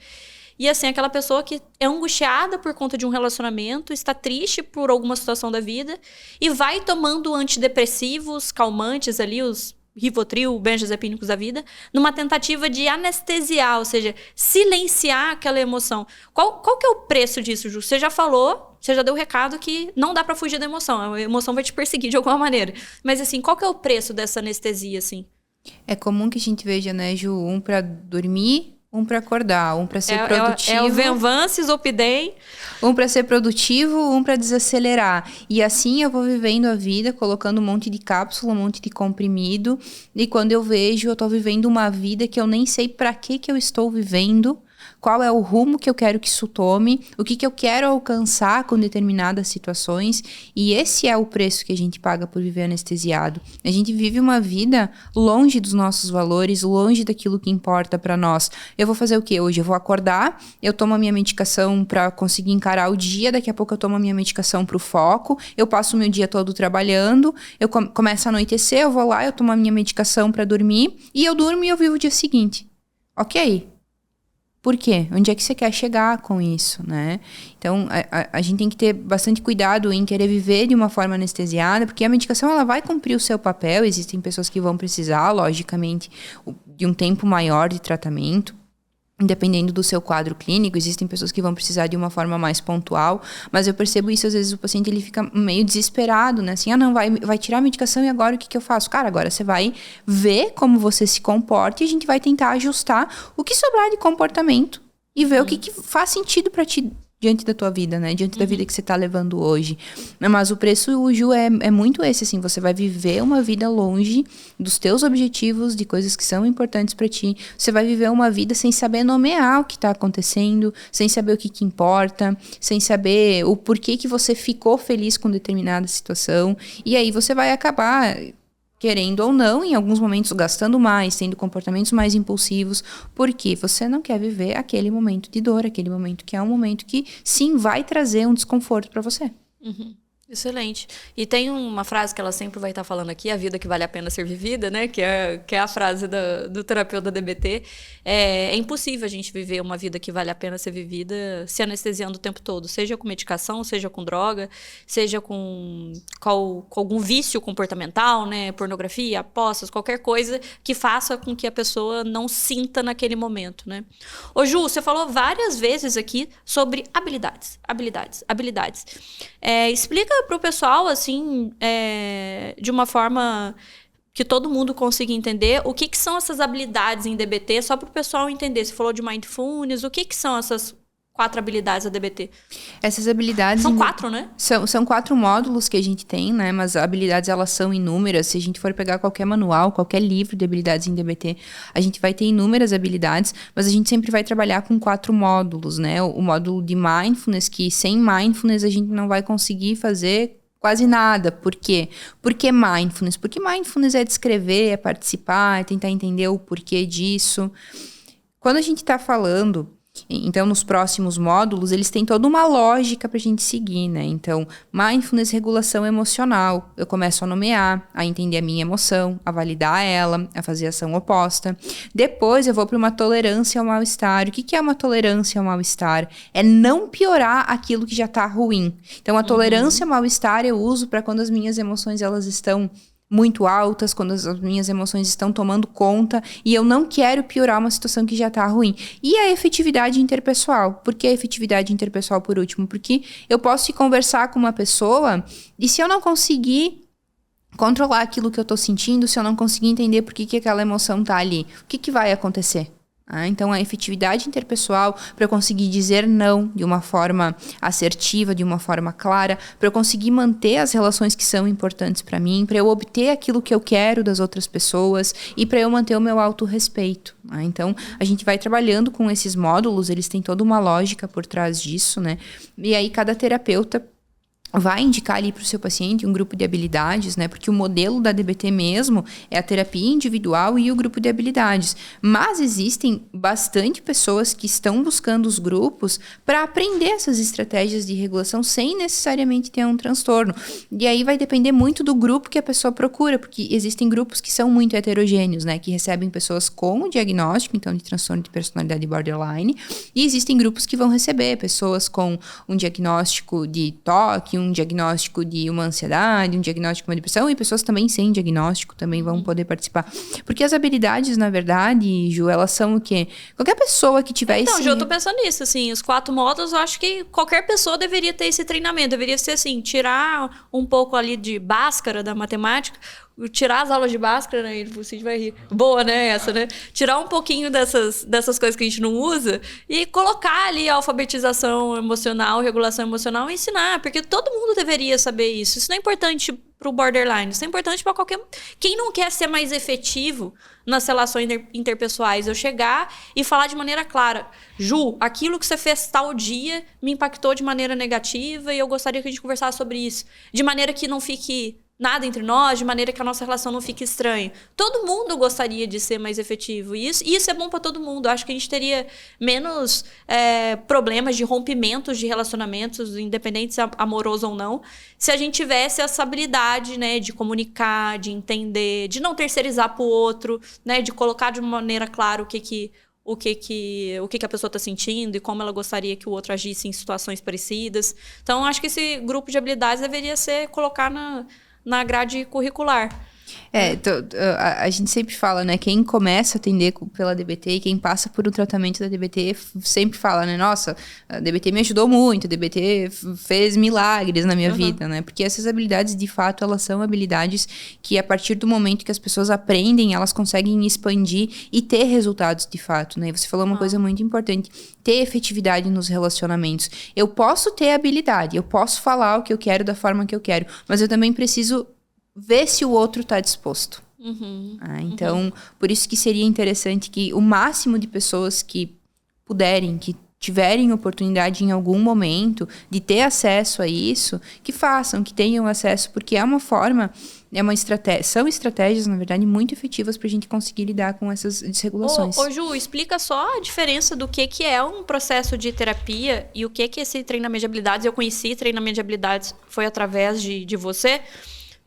E assim, aquela pessoa que é angustiada por conta de um relacionamento, está triste por alguma situação da vida e vai tomando antidepressivos, calmantes ali, os Rivotril, benzodiazepínicos da vida, numa tentativa de anestesiar, ou seja, silenciar aquela emoção. Qual que é o preço disso, Ju? Você já falou, você já deu o recado que não dá pra fugir da emoção. A emoção vai te perseguir de alguma maneira. Mas assim, qual que é o preço dessa anestesia, assim? É comum que a gente veja, né, Ju, um pra dormir, um para acordar, um para ser produtivo. É o Venvanse, Zolpidem. Um para ser produtivo, um para desacelerar. E assim eu vou vivendo a vida, colocando um monte de cápsula, um monte de comprimido. E quando eu vejo, eu tô vivendo uma vida que eu nem sei para que eu estou vivendo. Qual é o rumo que eu quero que isso tome, o que eu quero alcançar com determinadas situações. E esse é o preço que a gente paga por viver anestesiado. A gente vive uma vida longe dos nossos valores, longe daquilo que importa para nós. Eu vou fazer o quê? Hoje eu vou acordar, eu tomo a minha medicação para conseguir encarar o dia, daqui a pouco eu tomo a minha medicação para o foco, eu passo o meu dia todo trabalhando, eu começo a anoitecer, eu vou lá, eu tomo a minha medicação para dormir, e eu durmo e eu vivo o dia seguinte. Ok? Por quê? Onde é que você quer chegar com isso, né? Então, a gente tem que ter bastante cuidado em querer viver de uma forma anestesiada, porque a medicação ela vai cumprir o seu papel. Existem pessoas que vão precisar, logicamente, de um tempo maior de tratamento. Dependendo do seu quadro clínico, existem pessoas que vão precisar de uma forma mais pontual, mas eu percebo isso, às vezes o paciente ele fica meio desesperado, né? Assim, não, vai tirar a medicação e agora o que eu faço? Cara, agora você vai ver como você se comporta e a gente vai tentar ajustar o que sobrar de comportamento e ver o que faz sentido para ti diante da tua vida, né? Diante da vida que você tá levando hoje. Mas o preço, Ju, é muito esse, assim. Você vai viver uma vida longe dos teus objetivos, de coisas que são importantes para ti. Você vai viver uma vida sem saber nomear o que tá acontecendo, sem saber o que importa, sem saber o porquê que você ficou feliz com determinada situação. E aí você vai acabar querendo ou não, em alguns momentos gastando mais, tendo comportamentos mais impulsivos, porque você não quer viver aquele momento de dor, aquele momento que é um momento que, sim, vai trazer um desconforto para você. Excelente. E tem uma frase que ela sempre vai estar falando aqui, a vida que vale a pena ser vivida, né? Que é a frase do terapeuta DBT. É impossível a gente viver uma vida que vale a pena ser vivida se anestesiando o tempo todo. Seja com medicação, seja com droga, seja com algum vício comportamental, né? Pornografia, apostas, qualquer coisa que faça com que a pessoa não sinta naquele momento, né? Ô Ju, você falou várias vezes aqui sobre habilidades. Explica para o pessoal, assim, de uma forma que todo mundo consiga entender o que são essas habilidades em DBT, só para o pessoal entender. Você falou de mindfulness, o que são essas 4 habilidades da DBT? Essas habilidades... São 4, né? São 4 módulos que a gente tem, né? Mas habilidades, elas são inúmeras. Se a gente for pegar qualquer manual, qualquer livro de habilidades em DBT, a gente vai ter inúmeras habilidades, mas a gente sempre vai trabalhar com 4 módulos, né? O módulo de mindfulness, que sem mindfulness a gente não vai conseguir fazer quase nada. Por quê? Por que mindfulness? Porque mindfulness é descrever, é participar, é tentar entender o porquê disso. Quando a gente está falando... Então, nos próximos módulos, eles têm toda uma lógica para a gente seguir, né? Então, mindfulness, regulação emocional. Eu começo a nomear, a entender a minha emoção, a validar ela, a fazer a ação oposta. Depois, eu vou para uma tolerância ao mal-estar. O que é uma tolerância ao mal-estar? É não piorar aquilo que já está ruim. Então, a tolerância ao mal-estar eu uso para quando as minhas emoções elas estão muito altas, quando as minhas emoções estão tomando conta e eu não quero piorar uma situação que já está ruim. E a efetividade interpessoal. Por que a efetividade interpessoal, por último? Porque eu posso ir conversar com uma pessoa e se eu não conseguir controlar aquilo que eu estou sentindo, se eu não conseguir entender por que aquela emoção está ali, o que vai acontecer? Então, a efetividade interpessoal, para eu conseguir dizer não de uma forma assertiva, de uma forma clara, para eu conseguir manter as relações que são importantes para mim, para eu obter aquilo que eu quero das outras pessoas e para eu manter o meu autorrespeito. Então, a gente vai trabalhando com esses módulos, eles têm toda uma lógica por trás disso, né? E aí, cada terapeuta vai indicar ali para o seu paciente um grupo de habilidades, né? Porque o modelo da DBT mesmo é a terapia individual e o grupo de habilidades. Mas existem bastante pessoas que estão buscando os grupos para aprender essas estratégias de regulação sem necessariamente ter um transtorno. E aí vai depender muito do grupo que a pessoa procura, porque existem grupos que são muito heterogêneos, né? Que recebem pessoas com o diagnóstico, então, de transtorno de personalidade borderline. E existem grupos que vão receber pessoas com um diagnóstico de TOC, um diagnóstico de uma ansiedade, um diagnóstico de uma depressão, e pessoas também sem diagnóstico também vão poder participar. Porque as habilidades, na verdade, Ju, elas são o quê? Qualquer pessoa que tiver Então, Ju, eu tô pensando nisso, assim, os 4 módulos, eu acho que qualquer pessoa deveria ter esse treinamento, deveria ser assim, tirar um pouco ali de Bhaskara da matemática, tirar as aulas de Bhaskara, né? O Cid vai rir. Boa, né? Essa, né? Tirar um pouquinho dessas coisas que a gente não usa e colocar ali a alfabetização emocional, regulação emocional e ensinar, porque todo mundo deveria saber isso. Isso não é importante pro borderline, isso é importante para qualquer... Quem não quer ser mais efetivo nas relações interpessoais? Eu chegar e falar de maneira clara, Ju, aquilo que você fez tal dia me impactou de maneira negativa e eu gostaria que a gente conversasse sobre isso. De maneira que não fique nada entre nós, de maneira que a nossa relação não fique estranha. Todo mundo gostaria de ser mais efetivo. E isso é bom para todo mundo. Eu acho que a gente teria menos problemas de rompimentos de relacionamentos, independentes amorosos ou não, se a gente tivesse essa habilidade, né, de comunicar, de entender, de não terceirizar para o outro, né, de colocar de uma maneira clara o que a pessoa está sentindo e como ela gostaria que o outro agisse em situações parecidas. Então, acho que esse grupo de habilidades deveria ser colocar na grade curricular. A gente sempre fala, né? Quem começa a atender pela DBT e quem passa por um tratamento da DBT sempre fala, né? Nossa, a DBT me ajudou muito, a DBT fez milagres na minha vida, né? Porque essas habilidades, de fato, elas são habilidades que, a partir do momento que as pessoas aprendem, elas conseguem expandir e ter resultados, de fato, né? Você falou uma coisa muito importante, ter efetividade nos relacionamentos. Eu posso ter habilidade, eu posso falar o que eu quero da forma que eu quero, mas eu também preciso ver se o outro está disposto. Então, por isso que seria interessante que o máximo de pessoas que puderem, que tiverem oportunidade em algum momento de ter acesso a isso, que façam, que tenham acesso, porque é uma forma, são estratégias, na verdade, muito efetivas para a gente conseguir lidar com essas desregulações. Ô, Ju, explica só a diferença do que é um processo de terapia e o que é esse treinamento de habilidades. Eu conheci treinamento de habilidades, foi através de você,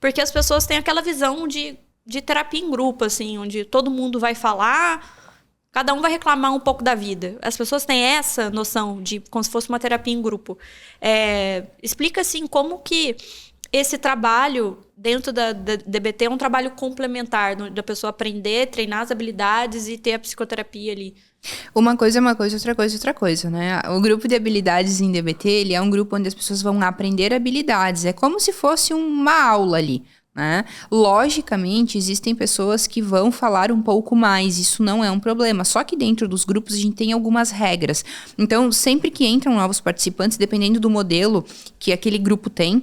porque as pessoas têm aquela visão de terapia em grupo, assim, onde todo mundo vai falar... Cada um vai reclamar um pouco da vida. As pessoas têm essa noção de como se fosse uma terapia em grupo. Explica, assim, como que esse trabalho dentro da DBT é um trabalho complementar, da pessoa aprender, treinar as habilidades e ter a psicoterapia ali. Uma coisa é uma coisa, outra coisa é outra coisa, né? O grupo de habilidades em DBT, ele é um grupo onde as pessoas vão aprender habilidades. É como se fosse uma aula ali. Né? Logicamente, existem pessoas que vão falar um pouco mais, isso não é um problema. Só que dentro dos grupos a gente tem algumas regras. Então, sempre que entram novos participantes, dependendo do modelo que aquele grupo tem,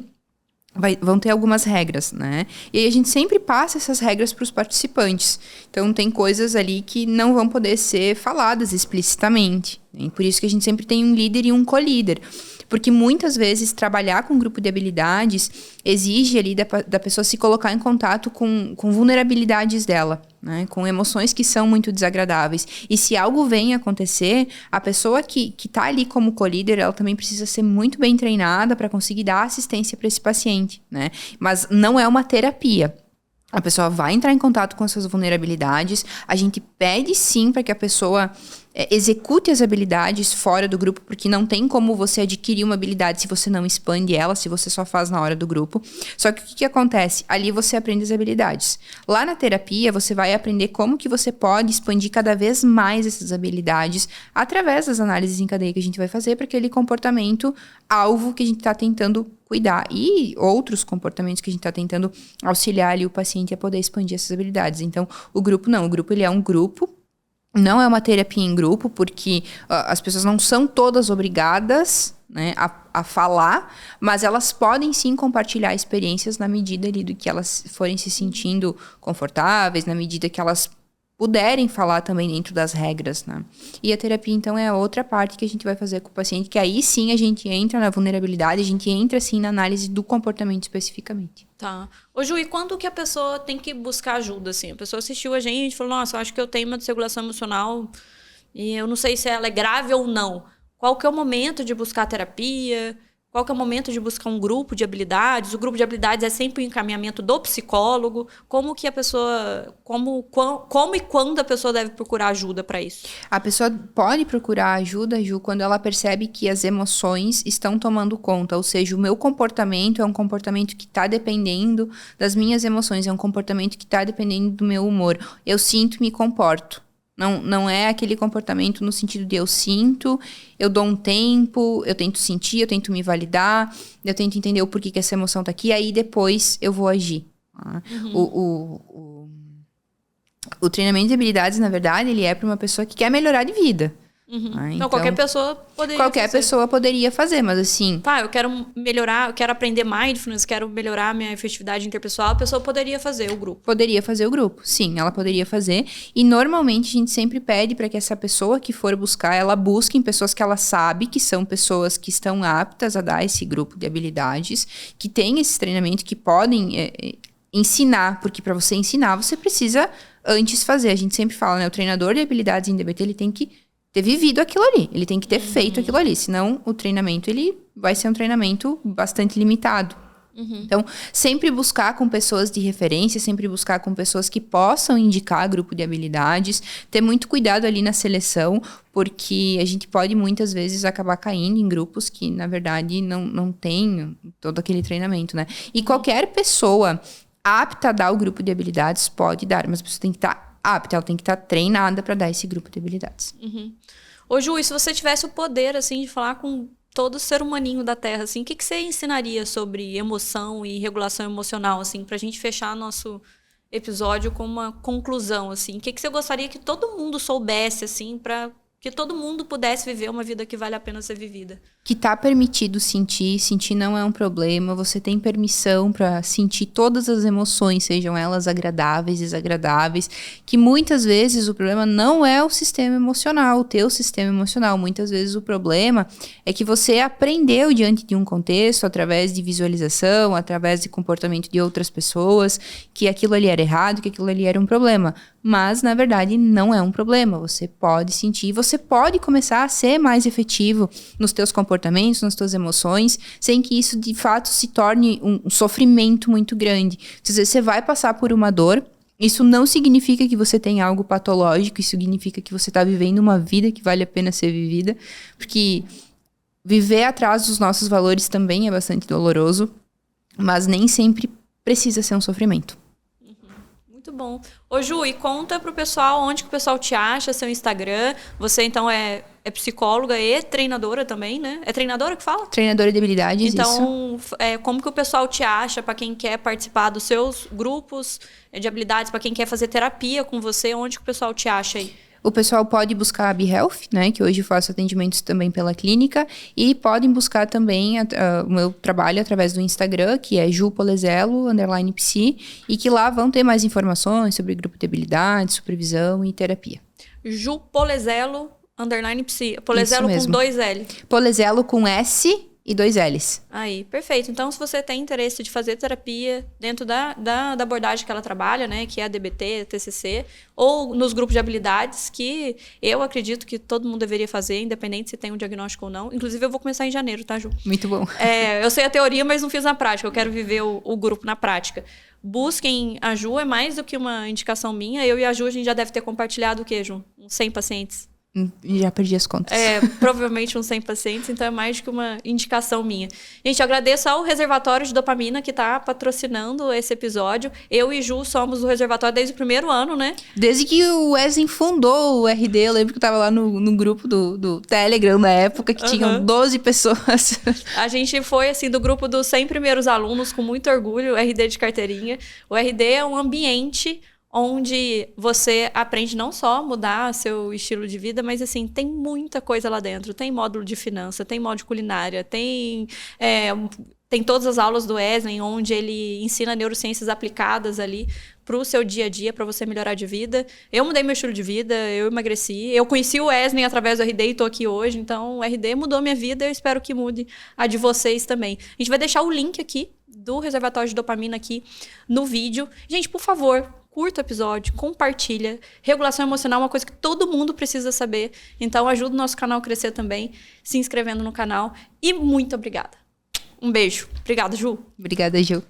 vão ter algumas regras, né? E aí a gente sempre passa essas regras para os participantes. Então, tem coisas ali que não vão poder ser faladas explicitamente. Né? Por isso que a gente sempre tem um líder e um co-líder. Porque muitas vezes trabalhar com um grupo de habilidades exige ali da pessoa se colocar em contato com vulnerabilidades dela, né? Com emoções que são muito desagradáveis. E se algo vem acontecer, a pessoa que está ali como co-líder, ela também precisa ser muito bem treinada para conseguir dar assistência para esse paciente, né? Mas não é uma terapia. A pessoa vai entrar em contato com essas vulnerabilidades. A gente pede sim para que a pessoa execute as habilidades fora do grupo, porque não tem como você adquirir uma habilidade se você não expande ela, se você só faz na hora do grupo. Só que o que acontece? Ali você aprende as habilidades. Lá na terapia, você vai aprender como que você pode expandir cada vez mais essas habilidades através das análises em cadeia que a gente vai fazer para aquele comportamento alvo que a gente está tentando cuidar. E outros comportamentos que a gente está tentando auxiliar ali o paciente a poder expandir essas habilidades. Então, o grupo ele é um grupo. Não é uma terapia em grupo, porque as pessoas não são todas obrigadas, né, a falar, mas elas podem sim compartilhar experiências na medida ali do que elas forem se sentindo confortáveis, na medida que elas puderem falar também dentro das regras, né? E a terapia, então, é a outra parte que a gente vai fazer com o paciente, que aí sim a gente entra na vulnerabilidade, a gente entra, sim, na análise do comportamento especificamente. Tá. Ô, Ju, e quando que a pessoa tem que buscar ajuda, assim? A pessoa assistiu a gente e falou, nossa, eu acho que eu tenho uma desregulação emocional e eu não sei se ela é grave ou não. Qual que é o momento de buscar terapia? Qual que é o momento de buscar um grupo de habilidades? O grupo de habilidades é sempre o encaminhamento do psicólogo. Como que a pessoa... Como e quando a pessoa deve procurar ajuda para isso? A pessoa pode procurar ajuda, Ju, quando ela percebe que as emoções estão tomando conta. Ou seja, o meu comportamento é um comportamento que está dependendo das minhas emoções. É um comportamento que está dependendo do meu humor. Eu sinto e me comporto. Não é aquele comportamento no sentido de eu sinto, eu dou um tempo, eu tento sentir, eu tento me validar, eu tento entender o porquê que essa emoção tá aqui, aí depois eu vou agir. O treinamento de habilidades, na verdade, ele é para uma pessoa que quer melhorar de vida. Então, qualquer pessoa poderia Qualquer pessoa poderia fazer, mas assim... Tá, eu quero melhorar, eu quero aprender mindfulness, quero melhorar minha efetividade interpessoal, a pessoa poderia fazer o grupo. Poderia fazer o grupo, sim, ela poderia fazer. E normalmente a gente sempre pede para que essa pessoa que for buscar, ela busque em pessoas que ela sabe que são pessoas que estão aptas a dar esse grupo de habilidades, que tem esse treinamento, que podem ensinar, porque para você ensinar, você precisa antes fazer. A gente sempre fala, né, o treinador de habilidades em DBT, ele tem que ter vivido aquilo ali, ele tem que ter feito aquilo ali, senão o treinamento ele vai ser um treinamento bastante limitado. Então, sempre buscar com pessoas de referência, sempre buscar com pessoas que possam indicar grupo de habilidades, ter muito cuidado ali na seleção, porque a gente pode muitas vezes acabar caindo em grupos que, na verdade, não tem todo aquele treinamento, né? E qualquer pessoa apta a dar o grupo de habilidades pode dar, mas a pessoa tem que estar apta, ela tem que estar treinada para dar esse grupo de habilidades. Ô, Ju, e se você tivesse o poder, assim, de falar com todo ser humaninho da Terra, assim, o que você ensinaria sobre emoção e regulação emocional, assim, pra gente fechar nosso episódio com uma conclusão, assim? O que você gostaria que todo mundo soubesse, assim, pra Que todo mundo pudesse viver uma vida que vale a pena ser vivida. Que tá permitido sentir não é um problema, você tem permissão para sentir todas as emoções, sejam elas agradáveis, desagradáveis, que muitas vezes o problema não é o sistema emocional, o teu sistema emocional, muitas vezes o problema é que você aprendeu diante de um contexto, através de visualização, através de comportamento de outras pessoas, que aquilo ali era errado, que aquilo ali era um problema, mas na verdade não é um problema, você pode sentir, você pode começar a ser mais efetivo nos teus comportamentos, nas tuas emoções, sem que isso de fato se torne um sofrimento muito grande. Às vezes você vai passar por uma dor, isso não significa que você tem algo patológico, isso significa que você está vivendo uma vida que vale a pena ser vivida, porque viver atrás dos nossos valores também é bastante doloroso, mas nem sempre precisa ser um sofrimento. Muito bom. Ô Ju, e conta pro pessoal onde que o pessoal te acha, seu Instagram. Você, então, é psicóloga e treinadora também, né? É treinadora que fala? Treinadora de habilidades, então, isso. Como que o pessoal te acha para quem quer participar dos seus grupos de habilidades, para quem quer fazer terapia com você, onde que o pessoal te acha aí? O pessoal pode buscar a BeHealth, né, que hoje eu faço atendimentos também pela clínica, e podem buscar também o meu trabalho através do Instagram, que é @JuPolezelo _psi, e que lá vão ter mais informações sobre grupo de habilidades, supervisão e terapia. JuPolezelo _psi. Polezelo com 2 L. Polezelo com S e 2 L's. Aí, perfeito. Então, se você tem interesse de fazer terapia dentro da abordagem que ela trabalha, né, que é a DBT, TCC, ou nos grupos de habilidades, que eu acredito que todo mundo deveria fazer, independente se tem um diagnóstico ou não. Inclusive, eu vou começar em janeiro, tá, Ju? Muito bom. Eu sei a teoria, mas não fiz na prática. Eu quero viver o grupo na prática. Busquem a Ju, é mais do que uma indicação minha. Eu e a Ju, a gente já deve ter compartilhado o quê, Ju? Uns 100 pacientes. Já perdi as contas. Provavelmente uns 100 pacientes, então é mais do que uma indicação minha. Gente, eu agradeço ao Reservatório de Dopamina que está patrocinando esse episódio. Eu e Ju somos do Reservatório desde o primeiro ano, né? Desde que o Wesley fundou o RD, eu lembro que eu estava lá no grupo do Telegram na época, que tinham 12 pessoas. A gente foi, assim, do grupo dos 100 primeiros alunos, com muito orgulho, o RD de carteirinha. O RD é um ambiente onde você aprende não só a mudar seu estilo de vida, mas assim, tem muita coisa lá dentro. Tem módulo de finança, tem módulo de culinária, tem todas as aulas do Wesley, onde ele ensina neurociências aplicadas ali para o seu dia a dia, para você melhorar de vida. Eu mudei meu estilo de vida, eu emagreci. Eu conheci o Wesley através do RD e estou aqui hoje. Então, o RD mudou minha vida e eu espero que mude a de vocês também. A gente vai deixar o link aqui do Reservatório de Dopamina aqui no vídeo. Gente, por favor, curta o episódio, compartilha. Regulação emocional é uma coisa que todo mundo precisa saber. Então, ajuda o nosso canal a crescer também, se inscrevendo no canal. E muito obrigada. Um beijo. Obrigada, Ju. Obrigada, Ju.